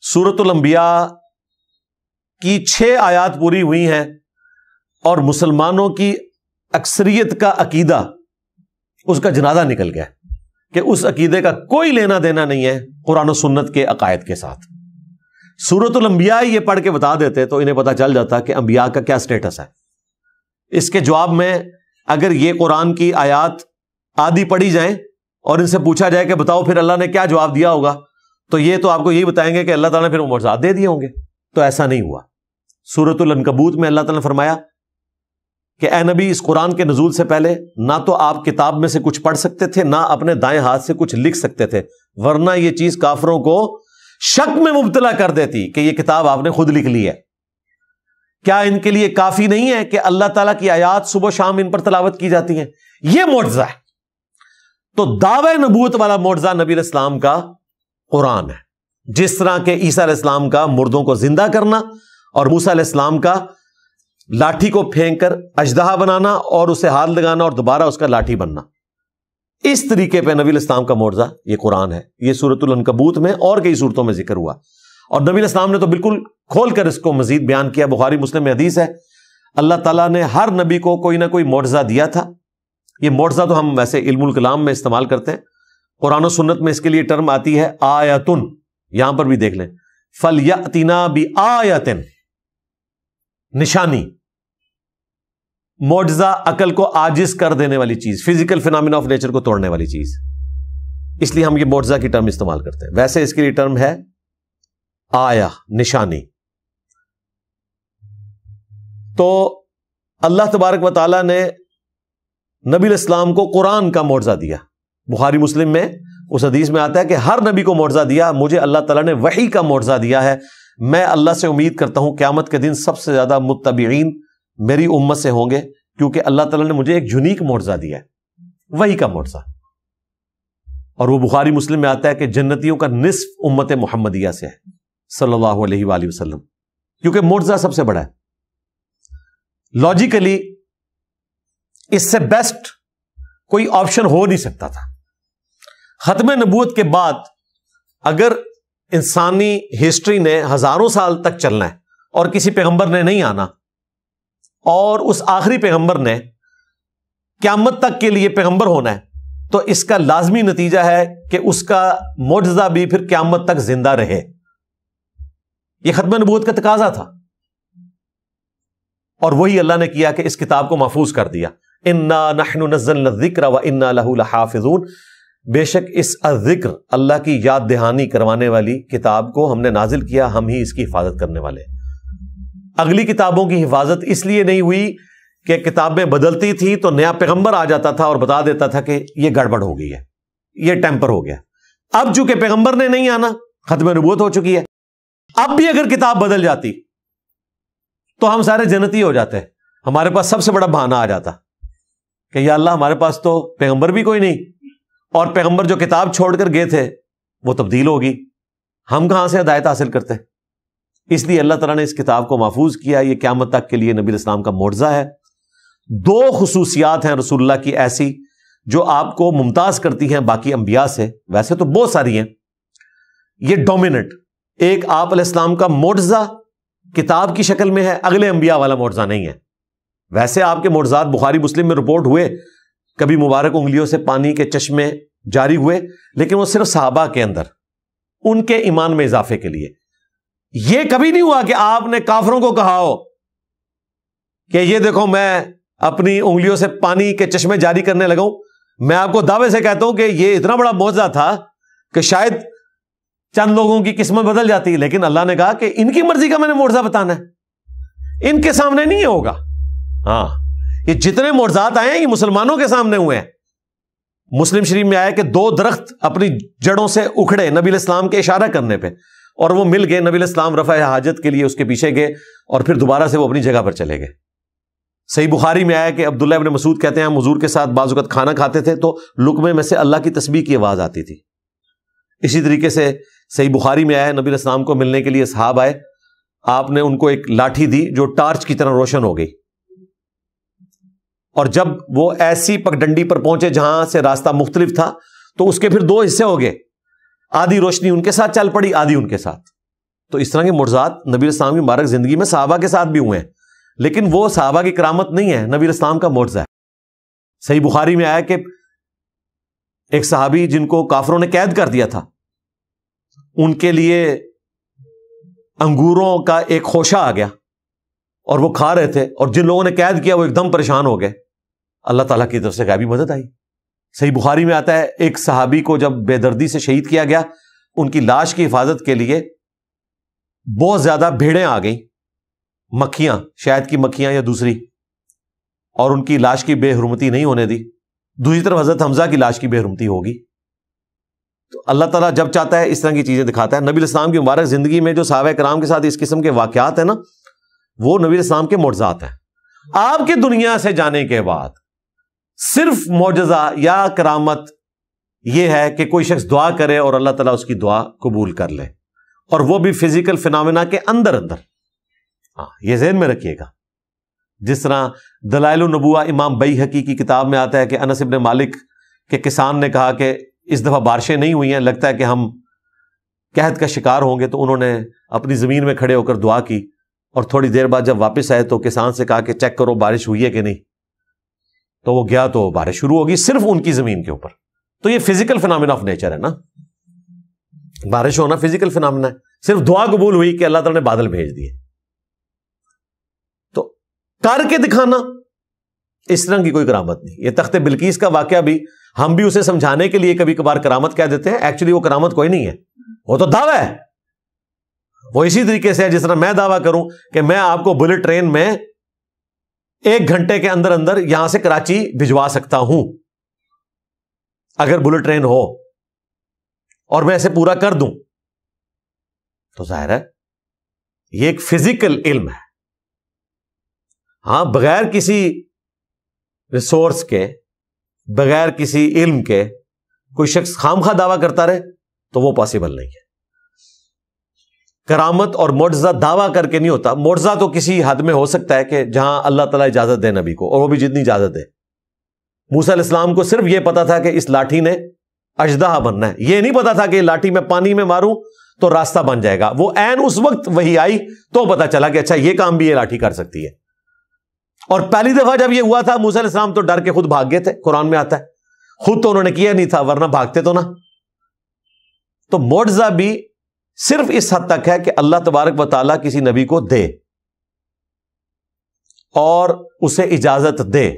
سورۃ الانبیاء کی 6 آیات پوری ہوئی ہیں اور مسلمانوں کی اکثریت کا عقیدہ, اس کا جنازہ نکل گیا کہ اس عقیدے کا کوئی لینا دینا نہیں ہے قرآن و سنت کے عقائد کے ساتھ. سورۃ الانبیاء یہ پڑھ کے بتا دیتے تو انہیں پتا چل جاتا کہ انبیاء کا کیا سٹیٹس ہے. اس کے جواب میں اگر یہ قرآن کی آیات آدھی پڑھی جائیں اور ان سے پوچھا جائے کہ بتاؤ پھر اللہ نے کیا جواب دیا ہوگا, تو یہ تو آپ کو یہی بتائیں گے کہ اللہ تعالیٰ نے پھر معجزات دے دیے ہوں گے. تو ایسا نہیں ہوا. سورۃ العنکبوت میں اللہ تعالیٰ نے فرمایا کہ اے نبی اس قرآن کے نزول سے پہلے نہ تو آپ کتاب میں سے کچھ پڑھ سکتے تھے, نہ اپنے دائیں ہاتھ سے کچھ لکھ سکتے تھے, ورنہ یہ چیز کافروں کو شک میں مبتلا کر دیتی کہ یہ کتاب آپ نے خود لکھ لی ہے. کیا ان کے لیے کافی نہیں ہے کہ اللہ تعالیٰ کی آیات صبح شام ان پر تلاوت کی جاتی ہیں؟ یہ معجزہ ہے. تو دعوی نبوت والا معجزہ نبی علیہ السلام کا قرآن ہے, جس طرح کہ عیسیٰ علیہ السلام کا مردوں کو زندہ کرنا اور موسیٰ علیہ السلام کا لاٹھی کو پھینک کر اژدہا بنانا اور اسے ہاتھ لگانا اور دوبارہ اس کا لاٹھی بننا. اس طریقے پہ نبی علیہ السلام کا معجزہ یہ قرآن ہے. یہ سورۃ العنکبوت میں اور کئی صورتوں میں ذکر ہوا, اور نبی علیہ السلام نے تو بالکل کھول کر اس کو مزید بیان کیا. بخاری مسلم میں حدیث ہے, اللہ تعالیٰ نے ہر نبی کو کوئی نہ کوئی معجزہ دیا تھا. یہ معجزہ تو ہم ویسے علم الکلام میں استعمال کرتے ہیں, قرآن و سنت میں اس کے لیے ٹرم آتی ہے آیتن. یہاں پر بھی دیکھ لیں, فَلْيَأْتِنَا بِآیَةٍ, نشانی, معجزہ عقل کو عاجز کر دینے والی چیز, فزیکل فینامنا آف نیچر کو توڑنے والی چیز, اس لیے ہم یہ معجزہ کی ٹرم استعمال کرتے ہیں. ویسے اس کے لیے ٹرم ہے آیا, نشانی. تو اللہ تبارک و تعالیٰ نے نبی علیہ السلام کو قرآن کا معجزہ دیا. بخاری مسلم میں اس حدیث میں آتا ہے کہ ہر نبی کو معجزہ دیا, مجھے اللہ تعالیٰ نے وحی کا معجزہ دیا ہے. میں اللہ سے امید کرتا ہوں قیامت کے دن سب سے زیادہ متبعین میری امت سے ہوں گے, کیونکہ اللہ تعالیٰ نے مجھے ایک یونیک معجزہ دیا ہے, وحی کا معجزہ. اور وہ بخاری مسلم میں آتا ہے کہ جنتیوں کا نصف امت محمدیہ سے ہے صلی اللہ علیہ وآلہ وسلم, کیونکہ معجزہ سب سے بڑا ہے. لاجیکلی اس سے بیسٹ کوئی آپشن ہو نہیں سکتا تھا. ختم نبوت کے بعد اگر انسانی ہسٹری نے ہزاروں سال تک چلنا ہے اور کسی پیغمبر نے نہیں آنا, اور اس آخری پیغمبر نے قیامت تک کے لیے پیغمبر ہونا ہے, تو اس کا لازمی نتیجہ ہے کہ اس کا معجزہ بھی پھر قیامت تک زندہ رہے. یہ ختم نبوت کا تقاضا تھا, اور وہی اللہ نے کیا کہ اس کتاب کو محفوظ کر دیا. انا نحن نزلنا الذکر وانا لہ لحافظون, بے شک اس الذکر اللہ کی یاد دہانی کروانے والی کتاب کو ہم نے نازل کیا, ہم ہی اس کی حفاظت کرنے والے. اگلی کتابوں کی حفاظت اس لیے نہیں ہوئی کہ کتابیں بدلتی تھی تو نیا پیغمبر آ جاتا تھا اور بتا دیتا تھا کہ یہ گڑبڑ ہو گئی ہے, یہ ٹیمپر ہو گیا. اب چونکہ پیغمبر نے نہیں آنا, ختم نبوت ہو چکی ہے, اب بھی اگر کتاب بدل جاتی تو ہم سارے جنتی ہو جاتے. ہمارے پاس سب سے بڑا بہانہ آ جاتا کہ یا اللہ ہمارے پاس تو پیغمبر بھی کوئی نہیں, اور پیغمبر جو کتاب چھوڑ کر گئے تھے وہ تبدیل ہوگی, ہم کہاں سے ہدایت حاصل کرتے. اس لیے اللہ تعالیٰ نے اس کتاب کو محفوظ کیا. یہ قیامت تک کے لیے نبی علیہ السلام کا معجزہ ہے. 2 خصوصیات ہیں رسول اللہ کی ایسی جو آپ کو ممتاز کرتی ہیں باقی انبیاء سے. ویسے تو بہت ساری ہیں, یہ ڈومیننٹ. ایک آپ علیہ السلام کا معجزہ کتاب کی شکل میں ہے, اگلے انبیاء والا معجزہ نہیں ہے. ویسے آپ کے معجزات بخاری مسلم میں رپورٹ ہوئے, کبھی مبارک انگلیوں سے پانی کے چشمے جاری ہوئے, لیکن وہ صرف صحابہ کے اندر, ان کے ایمان میں اضافے کے لیے. یہ کبھی نہیں ہوا کہ آپ نے کافروں کو کہا ہو کہ یہ دیکھو میں اپنی انگلیوں سے پانی کے چشمے جاری کرنے لگا ہوں. میں آپ کو دعوے سے کہتا ہوں کہ یہ اتنا بڑا معجزہ تھا کہ شاید چند لوگوں کی قسمت بدل جاتی, لیکن اللہ نے کہا کہ ان کی مرضی کا میں نے معجزہ بتانا ہے, ان کے سامنے نہیں ہوگا. ہاں, یہ جتنے معجزات آئے ہیں یہ مسلمانوں کے سامنے ہوئے ہیں. مسلم شریف میں آیا کہ 2 درخت اپنی جڑوں سے اکھڑے نبی علیہ السلام کے اشارہ کرنے پہ, اور وہ مل گئے. نبی علیہ السلام رفع حاجت کے لیے اس کے پیچھے گئے اور پھر دوبارہ سے وہ اپنی جگہ پر چلے گئے. صحیح بخاری میں آیا کہ عبداللہ ابن مسعود کہتے ہیں ہم حضور کے ساتھ بعض اوقات کھانا کھاتے تھے تو لقمے میں سے اللہ کی تسبیح کی آواز آتی تھی. اسی طریقے سے صحیح بخاری میں آیا نبی علیہ السلام کو ملنے کے لیے اصحاب آئے, آپ نے ان کو ایک لاٹھی دی جو ٹارچ کی طرح روشن ہو گئی, اور جب وہ ایسی پگڈنڈی پر پہنچے جہاں سے راستہ مختلف تھا تو اس کے پھر 2 حصے ہو گئے, آدھی روشنی ان کے ساتھ چل پڑی, آدھی ان کے ساتھ. تو اس طرح کے معجزات نبی علیہ السلام کی مبارک زندگی میں صحابہ کے ساتھ بھی ہوئے ہیں, لیکن وہ صحابہ کی کرامت نہیں ہے, نبی علیہ السلام کا معجزہ ہے. صحیح بخاری میں آیا کہ ایک صحابی جن کو کافروں نے قید کر دیا تھا, ان کے لیے انگوروں کا ایک خوشہ آ گیا اور وہ کھا رہے تھے, اور جن لوگوں نے قید کیا وہ ایک دم پریشان ہو گئے. اللہ تعالیٰ کی طرف سے غیبی مدد آئی. صحیح بخاری میں آتا ہے ایک صحابی کو جب بے دردی سے شہید کیا گیا, ان کی لاش کی حفاظت کے لیے بہت زیادہ بھیڑیں آ گئیں, مکھیاں, شاید کی مکھیاں یا دوسری, اور ان کی لاش کی بے حرمتی نہیں ہونے دی. دوسری طرف حضرت حمزہ کی لاش کی بے حرمتی ہوگی. تو اللہ تعالیٰ جب چاہتا ہے اس طرح کی چیزیں دکھاتا ہے. نبی علیہ السلام کی مبارک زندگی میں جو صحابہ کرام کے ساتھ اس قسم کے واقعات ہیں نا, وہ نبی علیہ السلام کے معجزات ہیں. آپ کے دنیا سے جانے کے بعد صرف معجزہ یا کرامت یہ ہے کہ کوئی شخص دعا کرے اور اللہ تعالیٰ اس کی دعا قبول کر لے, اور وہ بھی فزیکل فینامنا کے اندر اندر. ہاں, یہ ذہن میں رکھیے گا. جس طرح دلائل النبوہ امام بیہقی کی کتاب میں آتا ہے کہ انس ابن مالک کے کسان نے کہا کہ اس دفعہ بارشیں نہیں ہوئی ہیں, لگتا ہے کہ ہم قحط کا شکار ہوں گے. تو انہوں نے اپنی زمین میں کھڑے ہو کر دعا کی, اور تھوڑی دیر بعد جب واپس آئے تو کسان سے کہا کہ چیک کرو بارش ہوئی ہے کہ نہیں. تو وہ گیا تو بارش شروع ہوگی صرف ان کی زمین کے اوپر. تو یہ فزیکل فینامنا آف نیچر ہے نا, بارش ہونا فزیکل فینامنا ہے. صرف دعا قبول ہوئی کہ اللہ تعالیٰ نے بادل بھیج دیے. تو کر کے دکھانا اس طرح کی کوئی کرامت نہیں. یہ تخت بلقیس کا واقعہ بھی ہم بھی اسے سمجھانے کے لیے کبھی کبھار کرامت کہہ دیتے ہیں, ایکچولی وہ کرامت کوئی نہیں ہے, وہ تو دعویٰ ہے. وہ اسی طریقے سے ہے جس طرح میں دعویٰ کروں کہ میں آپ کو بلٹ ٹرین میں 1 گھنٹے کے اندر اندر یہاں سے کراچی بھجوا سکتا ہوں اگر بلٹ ٹرین ہو, اور میں اسے پورا کر دوں. تو ظاہر ہے یہ ایک فزیکل علم ہے. ہاں, بغیر کسی ریسورس کے, بغیر کسی علم کے کوئی شخص خامخواہ دعویٰ کرتا رہے تو وہ پاسبل نہیں ہے. کرامت اور معجزہ دعویٰ کر کے نہیں ہوتا. معجزہ تو کسی حد میں ہو سکتا ہے کہ جہاں اللہ تعالیٰ اجازت دے نبی کو, اور وہ بھی جتنی اجازت دے. موسیٰ علیہ السلام کو صرف یہ پتا تھا کہ اس لاٹھی نے اژدہا بننا ہے, یہ نہیں پتا تھا کہ لاٹھی میں پانی میں ماروں تو راستہ بن جائے گا. وہ عین اس وقت وہی آئی تو پتا چلا کہ اچھا یہ کام بھی یہ لاٹھی کر سکتی ہے. اور پہلی دفعہ جب یہ ہوا تھا موسیٰ علیہ السلام تو ڈر کے خود بھاگ گئے تھے, قرآن میں آتا ہے. خود تو انہوں نے کیا نہیں تھا, ورنہ بھاگتے تو نہ. تو معجزہ بھی صرف اس حد تک ہے کہ اللہ تبارک و تعالیٰ کسی نبی کو دے اور اسے اجازت دے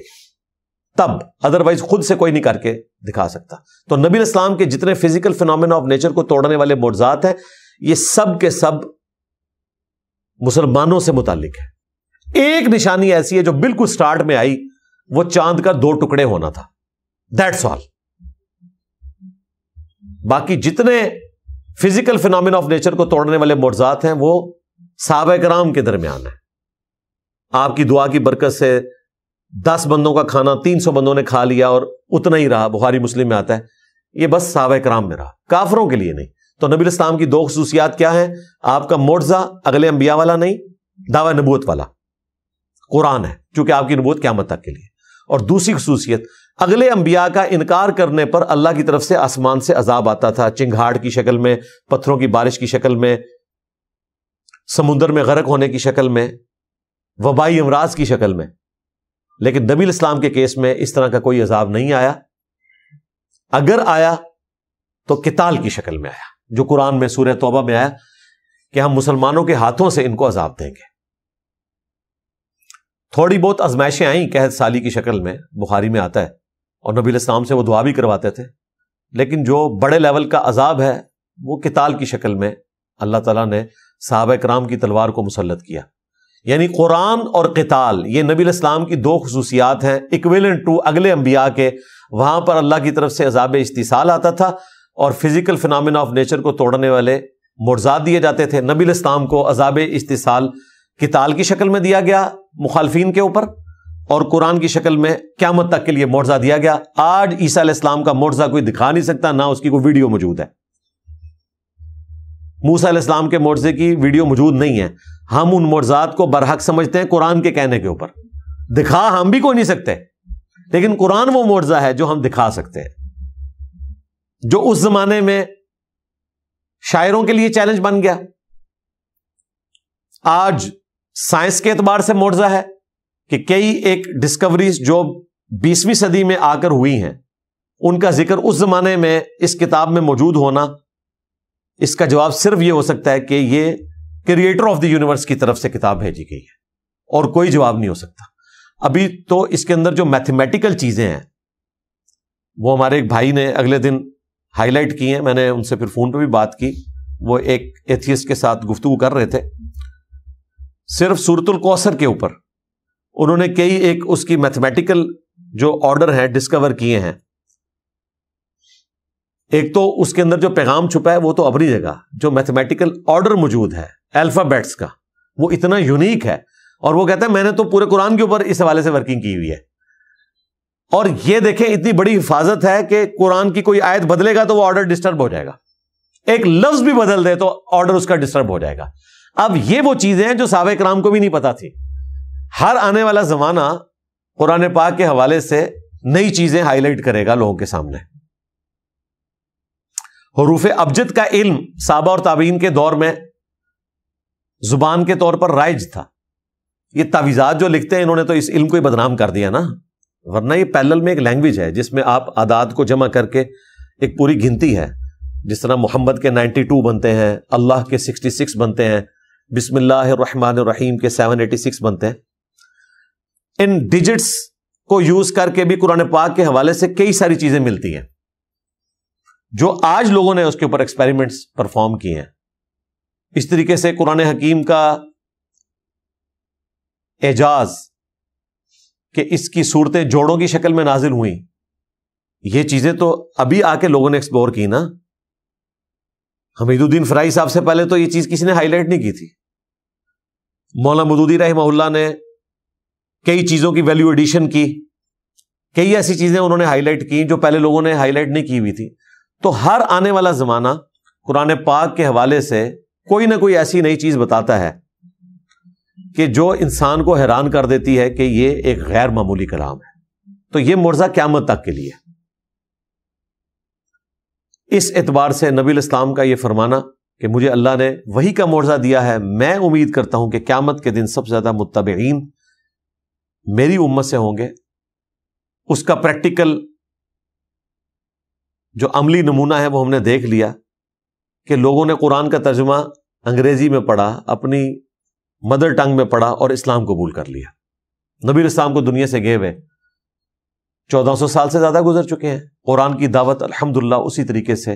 تب, ادروائز خود سے کوئی نہیں کر کے دکھا سکتا. تو نبی علیہ السلام کے جتنے فزیکل فینومینا آف نیچر کو توڑنے والے معجزات ہیں یہ سب کے سب مسلمانوں سے متعلق ہے. ایک نشانی ایسی ہے جو بالکل سٹارٹ میں آئی, وہ چاند کا 2 ٹکڑے ہونا تھا, دیٹس آل. باقی جتنے فزیکل فینومینا آف نیچر کو توڑنے والے معجزات ہیں وہ صحابہ کرام کے درمیان ہیں. آپ کی دعا کی برکت سے 10 بندوں کا کھانا 300 بندوں نے کھا لیا اور اتنا ہی رہا, بخاری مسلم میں آتا ہے. یہ بس صحابہ کرام میں رہا, کافروں کے لیے نہیں. تو نبی علیہ السلام کی 2 خصوصیات کیا ہیں؟ آپ کا معجزہ اگلے انبیاء والا نہیں, دعوی نبوت والا قرآن ہے, چونکہ آپ کی نبوت قیامت تک کے لیے. اور دوسری خصوصیت, اگلے انبیاء کا انکار کرنے پر اللہ کی طرف سے آسمان سے عذاب آتا تھا, چنگھاڑ کی شکل میں, پتھروں کی بارش کی شکل میں, سمندر میں غرق ہونے کی شکل میں, وبائی امراض کی شکل میں. لیکن نبی علیہ السلام کے کیس میں اس طرح کا کوئی عذاب نہیں آیا. اگر آیا تو قتال کی شکل میں آیا, جو قرآن میں سورہ توبہ میں آیا کہ ہم مسلمانوں کے ہاتھوں سے ان کو عذاب دیں گے. تھوڑی بہت آزمائشیں آئیں قحط سالی کی شکل میں, بخاری میں آتا ہے, اور نبی علیہ السلام سے وہ دعا بھی کرواتے تھے. لیکن جو بڑے لیول کا عذاب ہے وہ قتال کی شکل میں اللہ تعالیٰ نے صحابہ کرام کی تلوار کو مسلط کیا. یعنی قرآن اور قتال یہ نبی علیہ السلام کی دو خصوصیات ہیں ایکویلنٹ ٹو اگلے انبیاء کے. وہاں پر اللہ کی طرف سے عذاب استیصال آتا تھا اور فزیکل فنامنا آف نیچر کو توڑنے والے معجزات دیے جاتے تھے. نبی علیہ السلام کو عذاب استیصال قتال کی شکل میں دیا گیا مخالفین کے اوپر، اور قرآن کی شکل میں قیامت تک کے لیے معجزہ دیا گیا. آج عیسیٰ علیہ السلام کا معجزہ کوئی دکھا نہیں سکتا، نہ اس کی کوئی ویڈیو موجود ہے. موسیٰ علیہ السلام کے معجزے کی ویڈیو موجود نہیں ہے. ہم ان معجزات کو برحق سمجھتے ہیں قرآن کے کہنے کے اوپر. دکھا ہم بھی کوئی نہیں سکتے، لیکن قرآن وہ معجزہ ہے جو ہم دکھا سکتے ہیں، جو اس زمانے میں شاعروں کے لیے چیلنج بن گیا. آج سائنس کے اعتبار سے معجزہ ہے کہ کئی ایک ڈسکوریز جو 20ویں صدی میں آ کر ہوئی ہیں ان کا ذکر اس زمانے میں اس کتاب میں موجود ہونا، اس کا جواب صرف یہ ہو سکتا ہے کہ یہ کریٹر آف دی یونیورس کی طرف سے کتاب بھیجی گئی ہے، اور کوئی جواب نہیں ہو سکتا. ابھی تو اس کے اندر جو میتھمیٹیکل چیزیں ہیں وہ ہمارے ایک بھائی نے اگلے دن ہائی لائٹ کی ہیں، میں نے ان سے پھر فون پہ بھی بات کی. وہ ایک ایتھیسٹ کے ساتھ گفتگو کر رہے تھے، صرف سورۃ الکوثر کے اوپر انہوں نے کئی ایک اس کی میتھمیٹیکل جو آرڈر ہیں ڈسکور کیے ہیں. ایک تو اس کے اندر جو پیغام چھپا ہے وہ تو اپنی جگہ، جو میتھمیٹیکل آرڈر موجود ہے الفابیٹس کا وہ اتنا یونیک ہے، اور وہ کہتا ہے میں نے تو پورے قرآن کے اوپر اس حوالے سے ورکنگ کی ہوئی ہے. اور یہ دیکھیں اتنی بڑی حفاظت ہے کہ قرآن کی کوئی آیت بدلے گا تو وہ آرڈر ڈسٹرب ہو جائے گا، ایک لفظ بھی بدل دے تو آرڈر اس کا ڈسٹرب ہو جائے گا. اب یہ وہ چیزیں ہیں جو صحابہ کرام کو بھی نہیں پتا تھی. ہر آنے والا زمانہ قرآن پاک کے حوالے سے نئی چیزیں ہائی لائٹ کرے گا لوگوں کے سامنے. حروف ابجد کا علم صحابہ اور تابعین کے دور میں زبان کے طور پر رائج تھا. یہ تعویذات جو لکھتے ہیں انہوں نے تو اس علم کو ہی بدنام کر دیا نا، ورنہ یہ پیرلل میں ایک لینگویج ہے جس میں آپ اعداد کو جمع کر کے ایک پوری گنتی ہے. جس طرح محمد کے 92 بنتے ہیں، اللہ کے 66 بنتے ہیں، بسم اللہ الرحمن الرحیم کے 786 بنتے ہیں. ان ڈیجٹس کو یوز کر کے بھی قرآن پاک کے حوالے سے کئی ساری چیزیں ملتی ہیں جو آج لوگوں نے اس کے اوپر ایکسپیریمنٹس پرفارم کیے ہیں. اس طریقے سے قرآن حکیم کا اعجاز کہ اس کی صورتیں جوڑوں کی شکل میں نازل ہوئیں، یہ چیزیں تو ابھی آ کے لوگوں نے ایکسپلور کی نا. حمید الدین فرائی صاحب سے پہلے تو یہ چیز کسی نے ہائی لائٹ نہیں کی تھی. مولانا مودودی رحمہ اللہ نے کئی چیزوں کی ویلیو ایڈیشن کی، کئی ایسی چیزیں انہوں نے ہائی لائٹ کی جو پہلے لوگوں نے ہائی لائٹ نہیں کی ہوئی تھی. تو ہر آنے والا زمانہ قرآن پاک کے حوالے سے کوئی نہ کوئی ایسی نئی چیز بتاتا ہے کہ جو انسان کو حیران کر دیتی ہے کہ یہ ایک غیر معمولی کلام ہے. تو یہ معجزہ قیامت تک کے لیے. اس اعتبار سے نبی علیہ السلام کا یہ فرمانا کہ مجھے اللہ نے وحی کا معجزہ دیا ہے، میں امید کرتا ہوں کہ قیامت کے دن سب سے زیادہ متبعین میری امت سے ہوں گے، اس کا پریکٹیکل جو عملی نمونہ ہے وہ ہم نے دیکھ لیا کہ لوگوں نے قرآن کا ترجمہ انگریزی میں پڑھا، اپنی مدر ٹنگ میں پڑھا اور اسلام قبول کر لیا. نبی علیہ السلام کو دنیا سے گئے ہوئے 1400 سال سے زیادہ گزر چکے ہیں. قرآن کی دعوت الحمدللہ اسی طریقے سے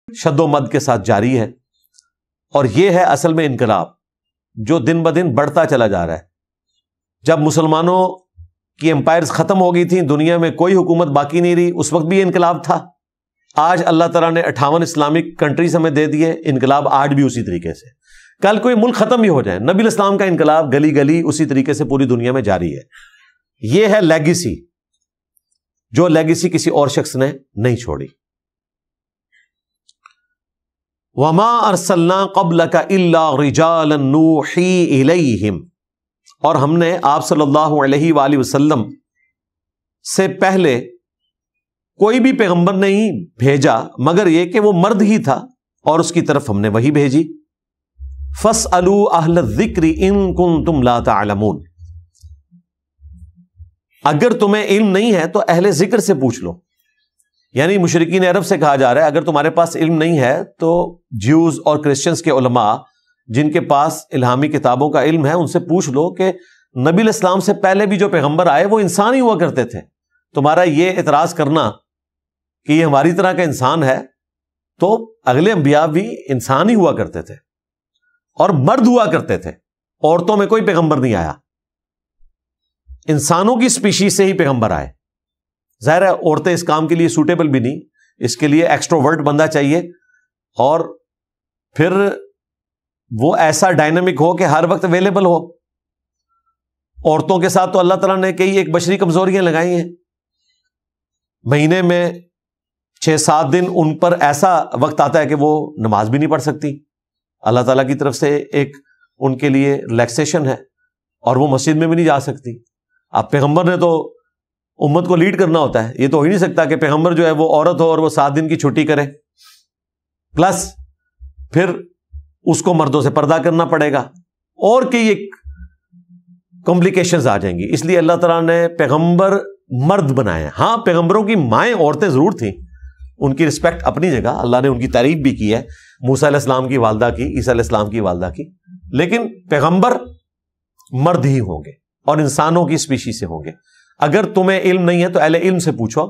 شد و مد کے ساتھ جاری ہے، اور یہ ہے اصل میں انقلاب جو دن بدن بڑھتا چلا جا رہا ہے. جب مسلمانوں کی امپائرز ختم ہو گئی تھیں، دنیا میں کوئی حکومت باقی نہیں رہی، اس وقت بھی یہ انقلاب تھا. آج اللہ تعالیٰ نے 58 اسلامک کنٹریز ہمیں دے دیے، انقلاب آج بھی اسی طریقے سے. کل کوئی ملک ختم بھی ہو جائے، نبی علیہ السلام کا انقلاب گلی گلی اسی طریقے سے پوری دنیا میں جاری ہے. یہ ہے لیگیسی، جو لیگیسی کسی اور شخص نے نہیں چھوڑی. وَمَا أَرْسَلْنَا قَبْلَكَ إِلَّا رِجَالًا نُوحِي إِلَيْهِمْ، اور ہم نے آپ صلی اللہ علیہ وآلہ وسلم سے پہلے کوئی بھی پیغمبر نہیں بھیجا مگر یہ کہ وہ مرد ہی تھا اور اس کی طرف ہم نے وحی بھیجی. فَاسْأَلُوا أَهْلَ الذِّكْرِ إِن كُنتُمْ لَا تَعْلَمُونَ، اگر تمہیں علم نہیں ہے تو اہل ذکر سے پوچھ لو. یعنی مشرکین عرب سے کہا جا رہا ہے اگر تمہارے پاس علم نہیں ہے تو جیوز اور کرسچنز کے علماء جن کے پاس الہامی کتابوں کا علم ہے ان سے پوچھ لو کہ نبی علیہ السلام سے پہلے بھی جو پیغمبر آئے وہ انسان ہی ہوا کرتے تھے. تمہارا یہ اعتراض کرنا کہ یہ ہماری طرح کا انسان ہے، تو اگلے انبیاء بھی انسان ہی ہوا کرتے تھے اور مرد ہوا کرتے تھے. عورتوں میں کوئی پیغمبر نہیں آیا، انسانوں کی اسپیشیز سے ہی پیغمبر آئے. ظاہر ہے عورتیں اس کام کے لیے سوٹیبل بھی نہیں، اس کے لیے ایکسٹروورٹ بندہ چاہیے، اور پھر وہ ایسا ڈائنامک ہو کہ ہر وقت اویلیبل ہو. عورتوں کے ساتھ تو اللہ تعالیٰ نے کئی ایک بشری کمزوریاں لگائی ہیں. مہینے میں 6-7 دن ان پر ایسا وقت آتا ہے کہ وہ نماز بھی نہیں پڑھ سکتی. اللہ تعالیٰ کی طرف سے ایک ان کے لیے ریلیکسیشن ہے، اور وہ مسجد میں بھی نہیں جا سکتی. اب پیغمبر نے تو امت کو لیڈ کرنا ہوتا ہے، یہ تو ہو ہی نہیں سکتا کہ پیغمبر جو ہے وہ عورت ہو اور وہ 7 دن کی چھٹی کرے، پلس پھر اس کو مردوں سے پردہ کرنا پڑے گا، اور کئی ایک کمپلیکیشنز آ جائیں گی. اس لیے اللہ تعالیٰ نے پیغمبر مرد بنائے ہیں. ہاں پیغمبروں کی مائیں عورتیں ضرور تھیں، ان کی رسپیکٹ اپنی جگہ، اللہ نے ان کی تعریف بھی کی ہے، موسیٰ علیہ السلام کی والدہ کی، عیسیٰ علیہ السلام کی والدہ کی. لیکن پیغمبر مرد ہی ہوں گے اور انسانوں کی اسپیشی سے ہوں گے. اگر تمہیں علم نہیں ہے تو اہل علم سے پوچھو.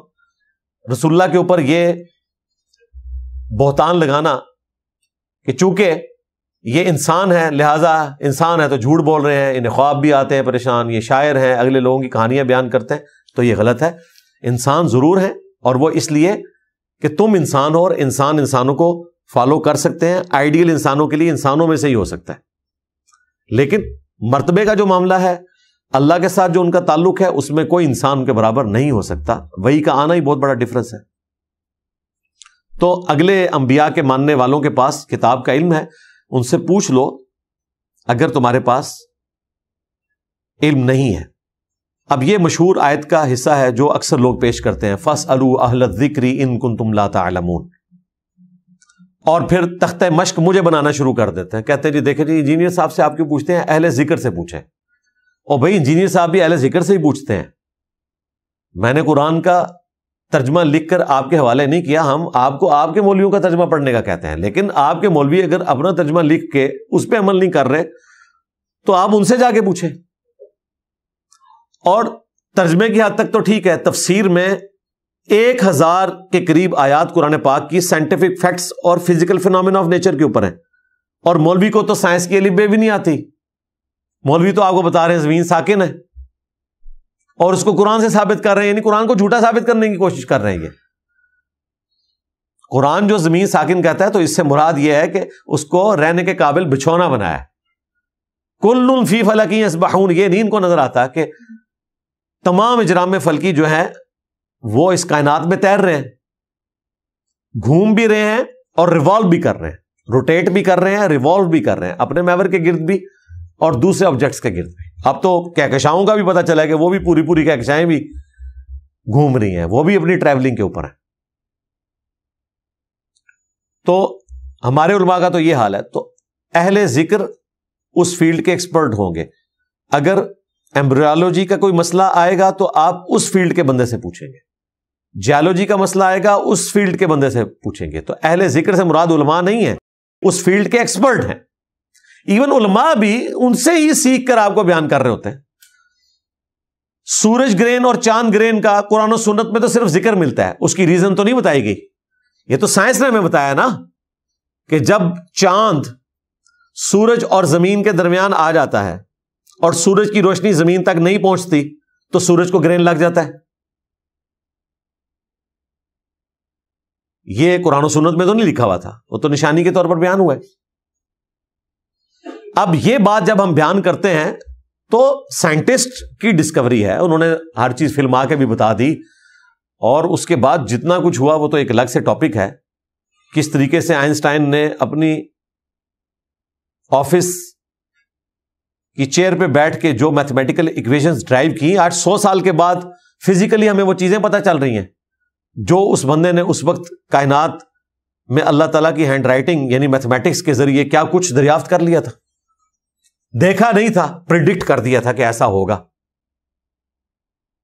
رسول اللہ کے اوپر یہ بہتان لگانا کہ چونکہ یہ انسان ہے لہذا انسان ہے تو جھوٹ بول رہے ہیں، انہیں خواب بھی آتے ہیں پریشان، یہ شاعر ہیں، اگلے لوگوں کی کہانیاں بیان کرتے ہیں، تو یہ غلط ہے. انسان ضرور ہیں، اور وہ اس لیے کہ تم انسان ہو، اور انسان انسانوں کو فالو کر سکتے ہیں. آئیڈیل انسانوں کے لیے انسانوں میں سے ہی ہو سکتا ہے، لیکن مرتبے کا جو معاملہ ہے، اللہ کے ساتھ جو ان کا تعلق ہے، اس میں کوئی انسان کے برابر نہیں ہو سکتا. وحی کا آنا ہی بہت بڑا ڈفرنس ہے. تو اگلے انبیاء کے ماننے والوں کے پاس کتاب کا علم ہے، ان سے پوچھ لو اگر تمہارے پاس علم نہیں ہے. اب یہ مشہور آیت کا حصہ ہے جو اکثر لوگ پیش کرتے ہیں، فَاسْأَلُوا أَهْلَ الذِّكْرِ إِن كُنتُمْ لَا تَعْلَمُونَ، اور پھر تختہ مشق مجھے بنانا شروع کر دیتے ہیں. کہتے ہیں جی دیکھیں جی انجینئر صاحب سے آپ کیوں پوچھتے ہیں، اہل ذکر سے پوچھیں. اور بھائی انجینئر صاحب بھی اہل ذکر سے ہی پوچھتے ہیں. میں نے قرآن کا ترجمہ لکھ کر آپ کے حوالے نہیں کیا، ہم آپ کو آپ کے مولویوں کا ترجمہ پڑھنے کا کہتے ہیں. لیکن آپ کے مولوی اگر اپنا ترجمہ لکھ کے اس پہ عمل نہیں کر رہے تو آپ ان سے جا کے پوچھیں. اور ترجمے کی حد تک تو ٹھیک ہے، تفسیر میں 1000 کے قریب آیات قرآن پاک کی سائنٹیفک فیکٹس اور فزیکل فینومینا آف نیچر کے اوپر ہیں، اور مولوی کو تو سائنس کی الف بے بھی نہیں آتی. مولوی تو آپ کو بتا رہے ہیں زمین ساکن ہے، اور اس کو قرآن سے ثابت کر رہے ہیں، یعنی قرآن کو جھوٹا ثابت کرنے کی کوشش کر رہے ہیں. یہ قرآن جو زمین ساکن کہتا ہے تو اس سے مراد یہ ہے کہ اس کو رہنے کے قابل بچھونا بنایا ہے. کل فی فلک یسبحون، یہ نہیں ان کو نظر آتا کہ تمام اجرام فلکی جو ہیں وہ اس کائنات میں تیر رہے ہیں، گھوم بھی رہے ہیں اور ریوالو بھی کر رہے ہیں، روٹیٹ بھی کر رہے ہیں، ریوالو بھی کر رہے ہیں، اپنے محور کے گرد بھی اور دوسرے آبجیکٹس کے گرد بھی. اب تو کہکشاؤں کا بھی پتہ چلا ہے کہ وہ بھی پوری کہکشائیں بھی گھوم رہی ہیں، وہ بھی اپنی ٹریولنگ کے اوپر ہیں. تو ہمارے علماء کا تو یہ حال ہے. تو اہل ذکر اس فیلڈ کے ایکسپرٹ ہوں گے. اگر ایمبریولوجی کا کوئی مسئلہ آئے گا تو آپ اس فیلڈ کے بندے سے پوچھیں گے، جیولوجی کا مسئلہ آئے گا اس فیلڈ کے بندے سے پوچھیں گے. تو اہل ذکر سے مراد علماء نہیں ہیں، اس فیلڈ کے ایکسپرٹ ہیں. ایون علماء بھی ان سے ہی سیکھ کر آپ کو بیان کر رہے ہوتے ہیں. سورج گرہن اور چاند گرہن کا قرآن و سنت میں تو صرف ذکر ملتا ہے، اس کی ریزن تو نہیں بتائی گئی. یہ تو سائنس نے ہمیں بتایا نا کہ جب چاند سورج اور زمین کے درمیان آ جاتا ہے اور سورج کی روشنی زمین تک نہیں پہنچتی تو سورج کو گرہن لگ جاتا ہے. یہ قرآن و سنت میں تو نہیں لکھا ہوا تھا، وہ تو نشانی کے طور پر بیان ہوا ہے. اب یہ بات جب ہم بیان کرتے ہیں تو سائنٹسٹ کی ڈسکوری ہے، انہوں نے ہر چیز فلما کے بھی بتا دی، اور اس کے بعد جتنا کچھ ہوا وہ تو ایک الگ سے ٹاپک ہے. کس طریقے سے آئنسٹائن نے اپنی آفس کی چیئر پہ بیٹھ کے جو میتھمیٹیکل ایکویشنز ڈرائیو کی، آج 100 سال کے بعد فزیکلی ہمیں وہ چیزیں پتہ چل رہی ہیں جو اس بندے نے اس وقت کائنات میں اللہ تعالیٰ کی ہینڈ رائٹنگ یعنی میتھمیٹکس کے ذریعے کیا کچھ دریافت کر لیا تھا. دیکھا نہیں تھا، پریڈکٹ کر دیا تھا کہ ایسا ہوگا.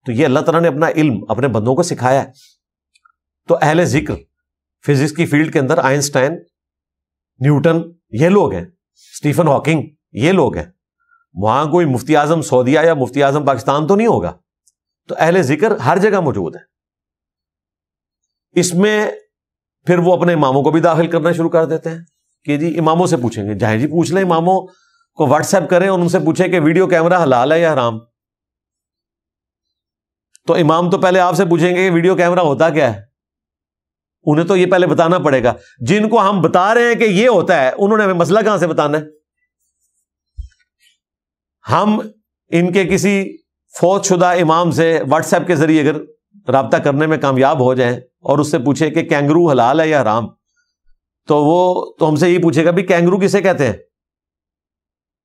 تو یہ اللہ تعالیٰ نے اپنا علم اپنے بندوں کو سکھایا ہے. تو اہل ذکر فزکس کی فیلڈ کے اندر آئنسٹائن، نیوٹن، یہ لوگ ہیں، اسٹیفن ہاکنگ، یہ لوگ ہیں. وہاں کوئی مفتی اعظم سعودیہ یا مفتی اعظم پاکستان تو نہیں ہوگا. تو اہل ذکر ہر جگہ موجود ہے. اس میں پھر وہ اپنے اماموں کو بھی داخل کرنا شروع کر دیتے ہیں کہ جی اماموں سے پوچھیں گے. جائیں جی پوچھ لیں اماموں، کو واٹس ایپ کریں اور ان سے پوچھیں کہ ویڈیو کیمرہ حلال ہے یا حرام، تو امام تو پہلے آپ سے پوچھیں گے کہ ویڈیو کیمرہ ہوتا کیا ہے، انہیں تو یہ پہلے بتانا پڑے گا۔ جن کو ہم بتا رہے ہیں کہ یہ ہوتا ہے، انہوں نے ہمیں مسئلہ کہاں سے بتانا ہے؟ ہم ان کے کسی فوت شدہ امام سے واٹس ایپ کے ذریعے اگر رابطہ کرنے میں کامیاب ہو جائیں اور اس سے پوچھیں کہ کینگرو حلال ہے یا حرام، تو وہ تو ہم سے یہ پوچھے گا بھی کینگرو کسے کہتے ہیں،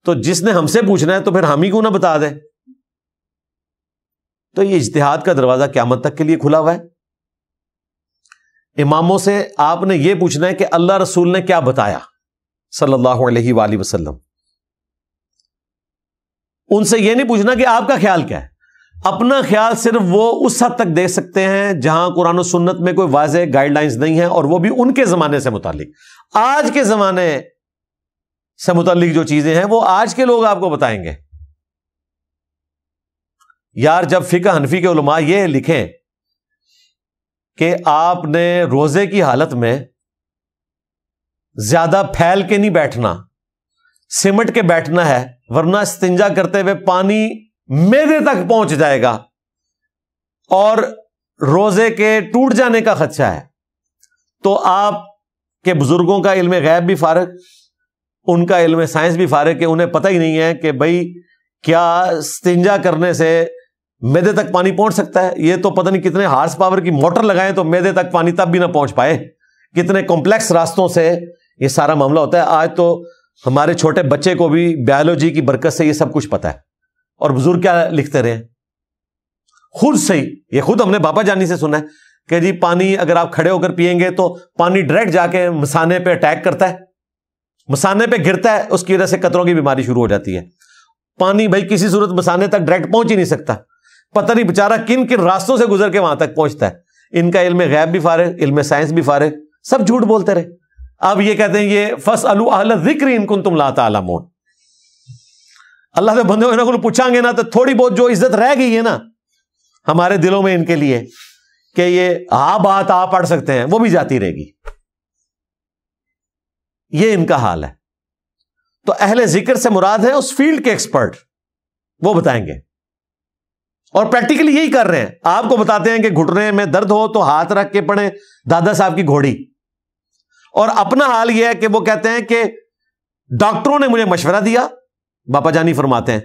تو جس نے ہم سے پوچھنا ہے تو پھر ہم ہی کیوں نہ بتا دیں۔ تو یہ اجتہاد کا دروازہ قیامت تک کے لیے کھلا ہوا ہے۔ اماموں سے آپ نے یہ پوچھنا ہے کہ اللہ رسول نے کیا بتایا صلی اللہ علیہ وآلہ وسلم، ان سے یہ نہیں پوچھنا کہ آپ کا خیال کیا ہے۔ اپنا خیال صرف وہ اس حد تک دے سکتے ہیں جہاں قرآن و سنت میں کوئی واضح گائیڈ لائنز نہیں ہے، اور وہ بھی ان کے زمانے سے متعلق۔ آج کے زمانے سے متعلق جو چیزیں ہیں وہ آج کے لوگ آپ کو بتائیں گے۔ یار جب فقہ حنفی کے علماء یہ لکھیں کہ آپ نے روزے کی حالت میں زیادہ پھیل کے نہیں بیٹھنا، سمٹ کے بیٹھنا ہے، ورنہ استنجا کرتے ہوئے پانی معدے تک پہنچ جائے گا اور روزے کے ٹوٹ جانے کا خدشہ ہے، تو آپ کے بزرگوں کا علم غیب بھی فارغ، ان کا علم سائنس بھی فارغ، کہ انہیں پتہ ہی نہیں ہے کہ بھائی کیا استنجا کرنے سے معدے تک پانی پہنچ سکتا ہے۔ یہ تو پتہ نہیں کتنے ہارس پاور کی موٹر لگائیں تو معدے تک پانی تب بھی نہ پہنچ پائے، کتنے کمپلیکس راستوں سے یہ سارا معاملہ ہوتا ہے۔ آج تو ہمارے چھوٹے بچے کو بھی بایولوجی کی برکت سے یہ سب کچھ پتا ہے، اور بزرگ کیا لکھتے رہے خود سے ہی، یہ خود ہم نے باپا جانی سے سنا ہے کہ جی پانی اگر آپ کھڑے ہو کر پیئیں گے تو پانی ڈائریکٹ جا کے مثانے پہ اٹیک کرتا ہے، مثانے پہ گرتا ہے، اس کی وجہ سے قطروں کی بیماری شروع ہو جاتی ہے۔ پانی بھائی کسی صورت مثانے تک ڈائریکٹ پہنچ ہی نہیں سکتا، پتہ نہیں بیچارہ کن کن راستوں سے گزر کے وہاں تک پہنچتا ہے۔ ان کا علم غیب بھی فارغ، علم سائنس بھی فارغ، سب جھوٹ بولتے رہے۔ اب یہ کہتے ہیں یہ فَاسْأَلُوا أَهْلَ الذِّكْرِ إِن كُنتُمْ لَا تَعْلَمُونَ۔ اللہ کے بندے انہوں کو پوچھیں گے نا تو تھوڑی بہت جو عزت رہ گئی ہے نا ہمارے دلوں میں ان کے لیے کہ یہ بات آپ پڑھ سکتے ہیں، وہ بھی جاتی رہے گی۔ یہ ان کا حال ہے۔ تو اہل ذکر سے مراد ہے اس فیلڈ کے ایکسپرٹ، وہ بتائیں گے، اور پریکٹیکلی یہی کر رہے ہیں۔ آپ کو بتاتے ہیں کہ گھٹنے میں درد ہو تو ہاتھ رکھ کے پڑھیں دادا صاحب کی گھوڑی، اور اپنا حال یہ ہے کہ وہ کہتے ہیں کہ ڈاکٹروں نے مجھے مشورہ دیا، باپا جانی فرماتے ہیں،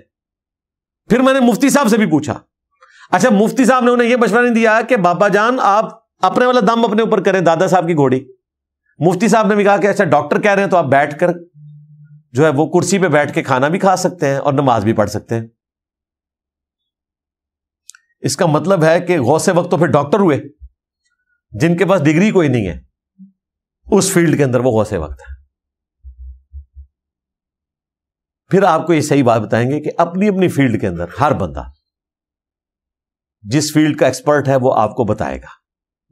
پھر میں نے مفتی صاحب سے بھی پوچھا۔ اچھا مفتی صاحب نے انہیں یہ مشورہ نہیں دیا کہ باپا جان آپ اپنے والا دم اپنے اوپر کریں دادا صاحب کی گھوڑی، مفتی صاحب نے بھی کہا کہ اچھا ڈاکٹر کہہ رہے ہیں تو آپ بیٹھ کر جو ہے وہ کرسی پہ بیٹھ کے کھانا بھی کھا سکتے ہیں اور نماز بھی پڑھ سکتے ہیں۔ اس کا مطلب ہے کہ غوث وقت تو پھر ڈاکٹر ہوئے، جن کے پاس ڈگری کوئی نہیں ہے اس فیلڈ کے اندر وہ غوث وقت ہے۔ پھر آپ کو یہ صحیح بات بتائیں گے کہ اپنی اپنی فیلڈ کے اندر ہر بندہ جس فیلڈ کا ایکسپرٹ ہے وہ آپ کو بتائے گا،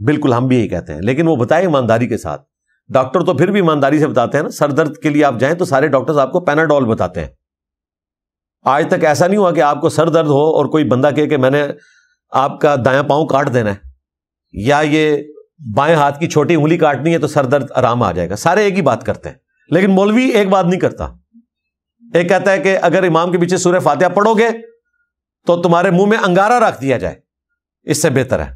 بالکل ہم بھی یہی کہتے ہیں، لیکن وہ بتائے ایمانداری کے ساتھ۔ ڈاکٹر تو پھر بھی ایمانداری سے بتاتے ہیں نا، سر درد کے لیے آپ جائیں تو سارے ڈاکٹرز آپ کو پیناڈول بتاتے ہیں۔ آج تک ایسا نہیں ہوا کہ آپ کو سر درد ہو اور کوئی بندہ کہے کہ میں نے آپ کا دایاں پاؤں کاٹ دینا ہے یا یہ بائیں ہاتھ کی چھوٹی انگلی کاٹنی ہے تو سر درد آرام آ جائے گا۔ سارے ایک ہی بات کرتے ہیں، لیکن مولوی ایک بات نہیں کرتا۔ ایک کہتا ہے کہ اگر امام کے پیچھے سورہ فاتحہ پڑھو گے تو تمہارے منہ میں انگارہ رکھ دیا جائے، اس سے بہتر ہے۔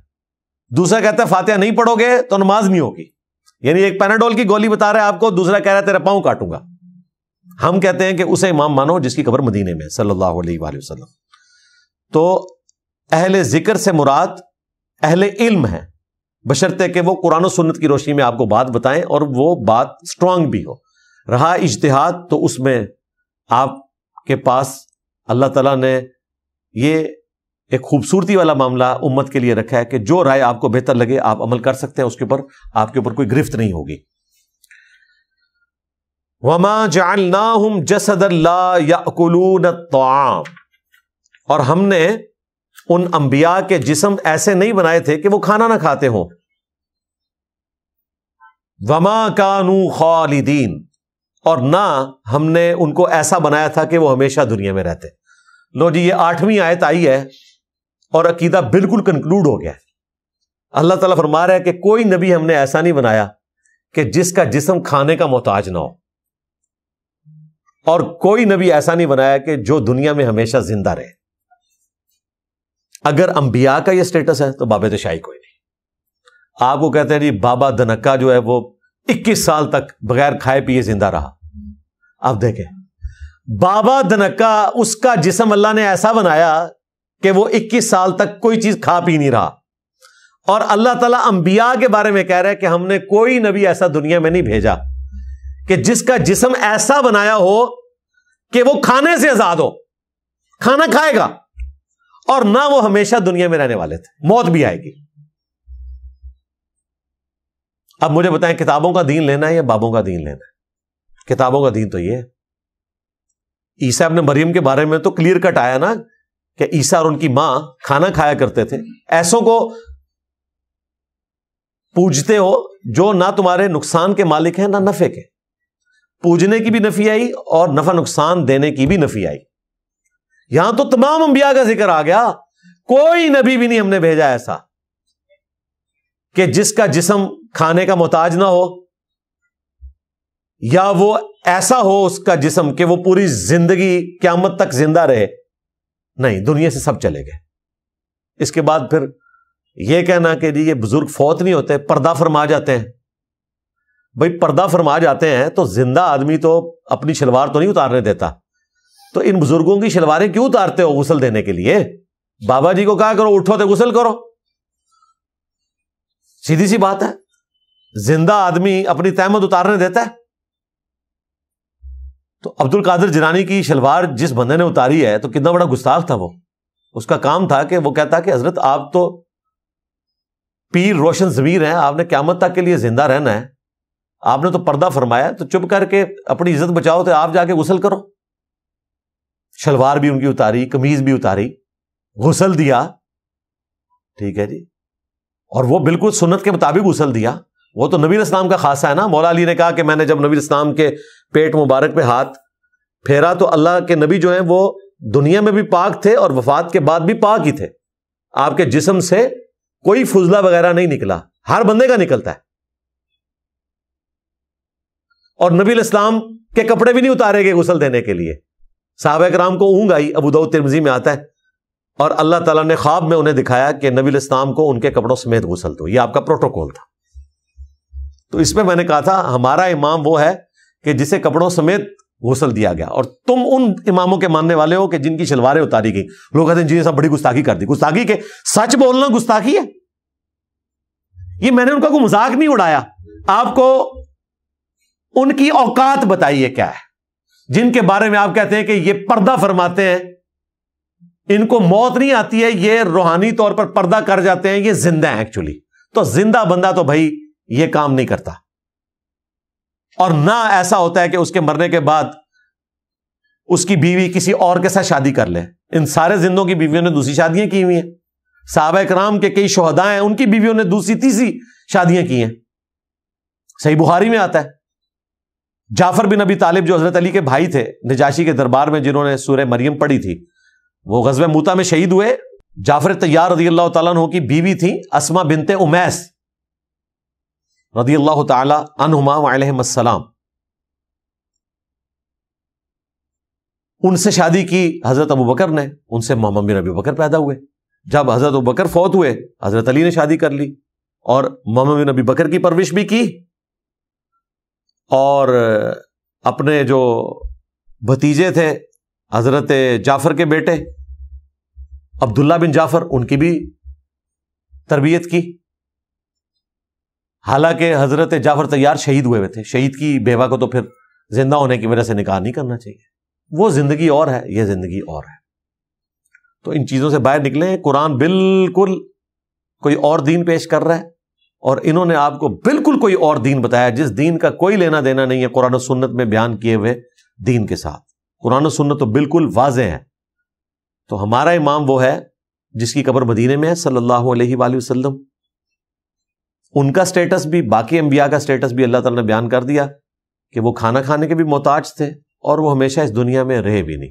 دوسرا کہتا ہے فاتحہ نہیں پڑھو گے تو نماز نہیں ہوگی، یعنی ایک پیناڈول کی گولی بتا رہا ہے آپ کو، دوسرا کہہ رہا ہے تیرا پاؤں کاٹوں گا۔ ہم کہتے ہیں کہ اسے امام مانو جس کی قبر مدینے میں صلی اللہ علیہ وآلہ وسلم۔ تو اہل ذکر سے مراد اہل علم ہے، بشرطے کہ وہ قرآن و سنت کی روشنی میں آپ کو بات بتائیں اور وہ بات سٹرونگ بھی ہو۔ رہا اجتہاد تو اس میں آپ کے پاس اللہ تعالیٰ نے یہ ایک خوبصورتی والا معاملہ امت کے لیے رکھا ہے کہ جو رائے آپ کو بہتر لگے آپ عمل کر سکتے ہیں، اس کے اوپر آپ کے اوپر کوئی گرفت نہیں ہوگی۔ وَمَا جَعَلْنَاهُمْ جَسَدًا لَا يَأْكُلُونَ الطَّعَامَ، اور ہم نے ان انبیاء کے جسم ایسے نہیں بنائے تھے کہ وہ کھانا نہ کھاتے ہوں۔ وَمَا كَانُوا خَالِدِينَ، اور نہ ہم نے ان کو ایسا بنایا تھا کہ وہ ہمیشہ دنیا میں رہتے۔ لو جی یہ 8ویں آیت آئی ہے اور عقیدہ بالکل کنکلوڈ ہو گیا ہے۔ اللہ تعالیٰ فرما رہا ہے کہ کوئی نبی ہم نے ایسا نہیں بنایا کہ جس کا جسم کھانے کا محتاج نہ ہو۔ اور کوئی نبی ایسا نہیں بنایا کہ جو دنیا میں ہمیشہ زندہ رہے. اگر انبیاء کا یہ سٹیٹس ہے تو باب تشائی کوئی نہیں. آپ کو کہتے ہیں جی بابا دھنکا جو ہے وہ 21 سال تک بغیر کھائے پیے زندہ رہا. آپ دیکھیں بابا دھنکا, اس کا جسم اللہ نے ایسا بنایا کہ وہ 21 سال تک کوئی چیز کھا پی نہیں رہا. اور اللہ تعالیٰ انبیاء کے بارے میں کہہ رہا ہے کہ ہم نے کوئی نبی ایسا دنیا میں نہیں بھیجا کہ جس کا جسم ایسا بنایا ہو کہ وہ کھانے سے آزاد ہو, کھانا کھائے گا, اور نہ وہ ہمیشہ دنیا میں رہنے والے تھے, موت بھی آئے گی. اب مجھے بتائیں کتابوں کا دین لینا ہے یا بابوں کا دین لینا ہے؟ کتابوں کا دین تو یہ ہے. عیسیٰ ابن مریم کے بارے میں تو کلیئر کٹ آیا نا کہ عیسیٰ اور ان کی ماں کھانا کھایا کرتے تھے. ایسوں کو پوجتے ہو جو نہ تمہارے نقصان کے مالک ہیں نہ نفع کے. پوجنے کی بھی نفی آئی اور نفع نقصان دینے کی بھی نفی آئی. یہاں تو تمام انبیاء کا ذکر آ گیا. کوئی نبی بھی نہیں ہم نے بھیجا ایسا کہ جس کا جسم کھانے کا محتاج نہ ہو, یا وہ ایسا ہو اس کا جسم کہ وہ پوری زندگی قیامت تک زندہ رہے. نہیں, دنیا سے سب چلے گئے. اس کے بعد پھر یہ کہنا کہ جی یہ بزرگ فوت نہیں ہوتے, پردہ فرما جاتے ہیں. بھائی پردہ فرما جاتے ہیں تو زندہ آدمی تو اپنی شلوار تو نہیں اتارنے دیتا, تو ان بزرگوں کی شلواریں کیوں اتارتے ہو غسل دینے کے لیے؟ بابا جی کو کہا کرو اٹھو تو غسل کرو, سیدھی سی بات ہے. زندہ آدمی اپنی تہمت اتارنے دیتا ہے؟ تو عبد القادر جیلانی کی شلوار جس بندے نے اتاری ہے تو کتنا بڑا گستاخ تھا وہ. اس کا کام تھا کہ وہ کہتا کہ حضرت آپ تو پیر روشن ضمیر ہیں, آپ نے قیامت تک کے لیے زندہ رہنا ہے, آپ نے تو پردہ فرمایا, تو چپ کر کے اپنی عزت بچاؤ, تو آپ جا کے غسل کرو. شلوار بھی ان کی اتاری, قمیض بھی اتاری, غسل دیا. ٹھیک ہے جی, اور وہ بالکل سنت کے مطابق غسل دیا. وہ تو نبی اسلام کا خاصہ ہے نا. مولا علی نے کہا کہ میں نے جب نبی اسلام کے پیٹ مبارک پہ ہاتھ پھیرا تو اللہ کے نبی جو ہیں وہ دنیا میں بھی پاک تھے اور وفات کے بعد بھی پاک ہی تھے. آپ کے جسم سے کوئی فضلہ وغیرہ نہیں نکلا, ہر بندے کا نکلتا ہے. اور نبی الاسلام کے کپڑے بھی نہیں اتارے گئے غسل دینے کے لیے. صحابہ کرام کو اونگ آئی, ابو داؤد ترمذی میں آتا ہے, اور اللہ تعالیٰ نے خواب میں انہیں دکھایا کہ نبی الاسلام کو ان کے کپڑوں سمیت غسل دو. یہ آپ کا پروٹوکول تھا. تو اس میں نے کہا تھا ہمارا امام وہ ہے کہ جسے کپڑوں سمیت غسل دیا گیا, اور تم ان اماموں کے ماننے والے ہو کہ جن کی شلواریں اتاری گئی. لوگ کہتے ہیں جی سب بڑی گستاخی کر دی. گستاخی کے سچ بولنا گستاخی ہے؟ یہ میں نے ان کا کوئی مذاق نہیں اڑایا. آپ کو ان کی اوقات بتائیے کیا ہے جن کے بارے میں آپ کہتے ہیں کہ یہ پردہ فرماتے ہیں, ان کو موت نہیں آتی ہے, یہ روحانی طور پر پردہ کر جاتے ہیں, یہ زندہ ہیں ایکچولی. تو زندہ بندہ تو بھائی یہ کام نہیں کرتا. اور نہ ایسا ہوتا ہے کہ اس کے مرنے کے بعد اس کی بیوی کسی اور کے ساتھ شادی کر لے. ان سارے زندوں کی بیویوں نے دوسری شادیاں کی ہوئی ہیں. صحابہ کرام کے کئی شہداء ہیں, ان کی بیویوں نے دوسری تیسری شادیاں کی ہیں. صحیح بخاری میں آتا ہے. جعفر بن ابی طالب جو حضرت علی کے بھائی تھے نجاشی کے دربار میں, جنہوں نے سورہ مریم پڑھی تھی, وہ غزوہ موتا میں شہید ہوئے. جعفر طیار رضی اللہ تعالیٰ عنہ کی بیوی تھی اسما بنت امیس رضی اللہ تعالی عنہما وعلیہم السلام. ان سے شادی کی حضرت ابوبکر نے, ان سے محمد بن ابی بکر پیدا ہوئے. جب حضرت ابوبکر فوت ہوئے حضرت علی نے شادی کر لی اور محمد بن ابی بکر کی پرورش بھی کی, اور اپنے جو بھتیجے تھے حضرت جعفر کے بیٹے عبداللہ بن جعفر, ان کی بھی تربیت کی. حالانکہ حضرت جعفر طیار شہید ہوئے تھے. شہید کی بیوہ کو تو پھر زندہ ہونے کی وجہ سے نکاح نہیں کرنا چاہیے. وہ زندگی اور ہے, یہ زندگی اور ہے. تو ان چیزوں سے باہر نکلیں. قرآن بالکل کوئی اور دین پیش کر رہا ہے, اور انہوں نے آپ کو بالکل کوئی اور دین بتایا جس دین کا کوئی لینا دینا نہیں ہے قرآن و سنت میں بیان کیے ہوئے دین کے ساتھ. قرآن و سنت تو بالکل واضح ہے. تو ہمارا امام وہ ہے جس کی قبر مدینے میں ہے صلی اللہ علیہ وآلہ وسلم. ان کا سٹیٹس بھی, باقی انبیاء کا سٹیٹس بھی اللہ تعالیٰ نے بیان کر دیا کہ وہ کھانا کھانے کے بھی محتاج تھے, اور وہ ہمیشہ اس دنیا میں رہے بھی نہیں.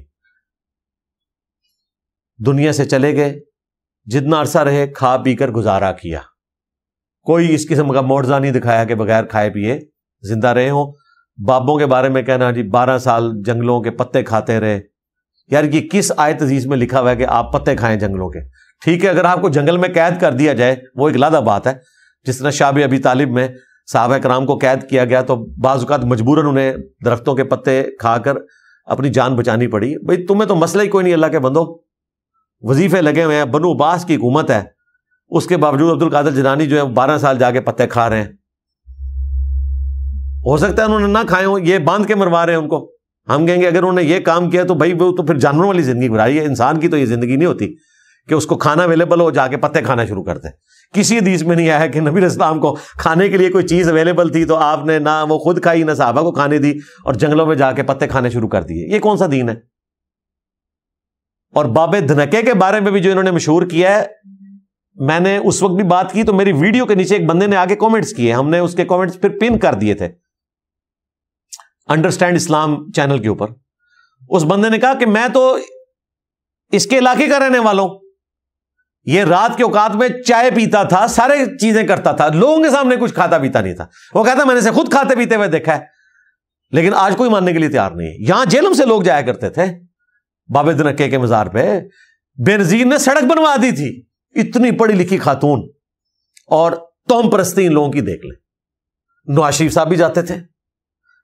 دنیا سے چلے گئے, جتنا عرصہ رہے کھا پی کر گزارا کیا. کوئی اس قسم کا معجزہ نہیں دکھایا کہ بغیر کھائے پیے زندہ رہے ہوں. بابوں کے بارے میں کہنا جی 12 سال جنگلوں کے پتے کھاتے رہے. یار یہ کس آیت عزیز میں لکھا ہوا ہے کہ آپ پتے کھائیں جنگلوں کے؟ ٹھیک ہے اگر آپ کو جنگل میں قید کر دیا جائے وہ ایک علیحدہ بات ہے. جس طرح شعب ابی طالب میں صحابہ کرام کو قید کیا گیا تو بعض اوقات مجبوراً انہیں درختوں کے پتے کھا کر اپنی جان بچانی پڑی. بھئی تمہیں تو مسئلہ ہی کوئی نہیں اللہ کے بندو, وظیفے لگے ہوئے ہیں, بنو عباس کی حکومت ہے, اس کے باوجود عبد القادر جیلانی جو ہے 12 سال جا کے پتے کھا رہے ہیں. ہو سکتا ہے انہوں نے نہ کھائے ہوں, یہ باندھ کے مروا رہے ہیں ان کو. ہم کہیں گے اگر انہوں نے یہ کام کیا تو بھائی وہ تو پھر جانوروں والی زندگی گزاری ہے, انسان کی تو یہ زندگی نہیں ہوتی کہ اس کو کھانا اویلیبل ہو جا کے پتے کھانا شروع کرتے. کسی حدیث میں نہیں آیا کہ نبی علیہ السلام کو کھانے کے لیے کوئی چیز اویلیبل تھی تو آپ نے نہ وہ خود کھائی نہ صحابہ کو کھانے دی اور جنگلوں میں جا کے پتے کھانے شروع کر دیے. یہ کون سا دین ہے؟ اور باب دھنکے کے بارے میں بھی جو انہوں نے مشہور کیا ہے, میں نے اس وقت بھی بات کی تو میری ویڈیو کے نیچے ایک بندے نے آگے کامنٹس کیے, ہم نے اس کے کامنٹس پھر پن کر دیے تھے انڈرسٹینڈ اسلام چینل کے اوپر. اس بندے نے کہا کہ میں تو اس کے علاقے کا رہنے والا ہوں, یہ رات کے اوقات میں چائے پیتا تھا, سارے چیزیں کرتا تھا, لوگوں کے سامنے کچھ کھاتا پیتا نہیں تھا. وہ کہتا میں نے اسے خود کھاتے پیتے ہوئے دیکھا ہے, لیکن آج کوئی ماننے کے لیے تیار نہیں ہے. یہاں جیلم سے لوگ جایا کرتے تھے باب دھنکے کے مزار پہ. بے نظیر نے سڑک بنوا دی تھی, اتنی پڑھی لکھی خاتون, اور توم پرستی ان لوگوں کی دیکھ لیں. نواز شریف صاحب بھی جاتے تھے.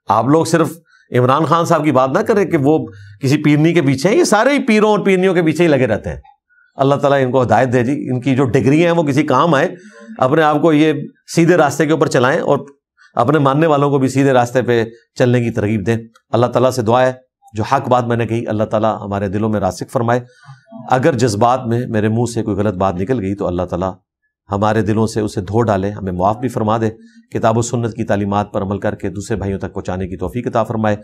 آپ لوگ صرف عمران خان صاحب کی بات نہ کریں کہ وہ کسی پیرنی کے پیچھے ہیں, یہ سارے ہی پیروں اور پیرنیوں کے پیچھے ہی لگے رہتے ہیں. اللہ تعالیٰ ان کو ہدایت دے جی, ان کی جو ڈگری ہیں وہ کسی کام آئے, اپنے آپ کو یہ سیدھے راستے کے اوپر چلائیں اور اپنے ماننے والوں کو بھی سیدھے راستے پہ چلنے کی ترغیب دیں. اللہ تعالیٰ سے دعا ہے جو حق بات میں نے کہی اللہ تعالیٰ ہمارے دلوں میں راسخ فرمائے. اگر جذبات میں میرے منہ سے کوئی غلط بات نکل گئی تو اللہ تعالیٰ ہمارے دلوں سے اسے دھو ڈالے, ہمیں معاف بھی فرما دے, کتاب و سنت کی تعلیمات پر عمل کر کے دوسرے بھائیوں تک پہنچانے کی توفیق عطا فرمائے.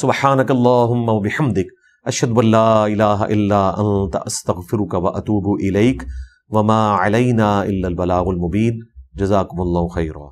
سبحانک اللہم و بحمدک اشہد ان لا الہ الا انت استغفرک و اتوب الیک وما علینا الا البلاغ المبین. جزاکم اللہ خیرا.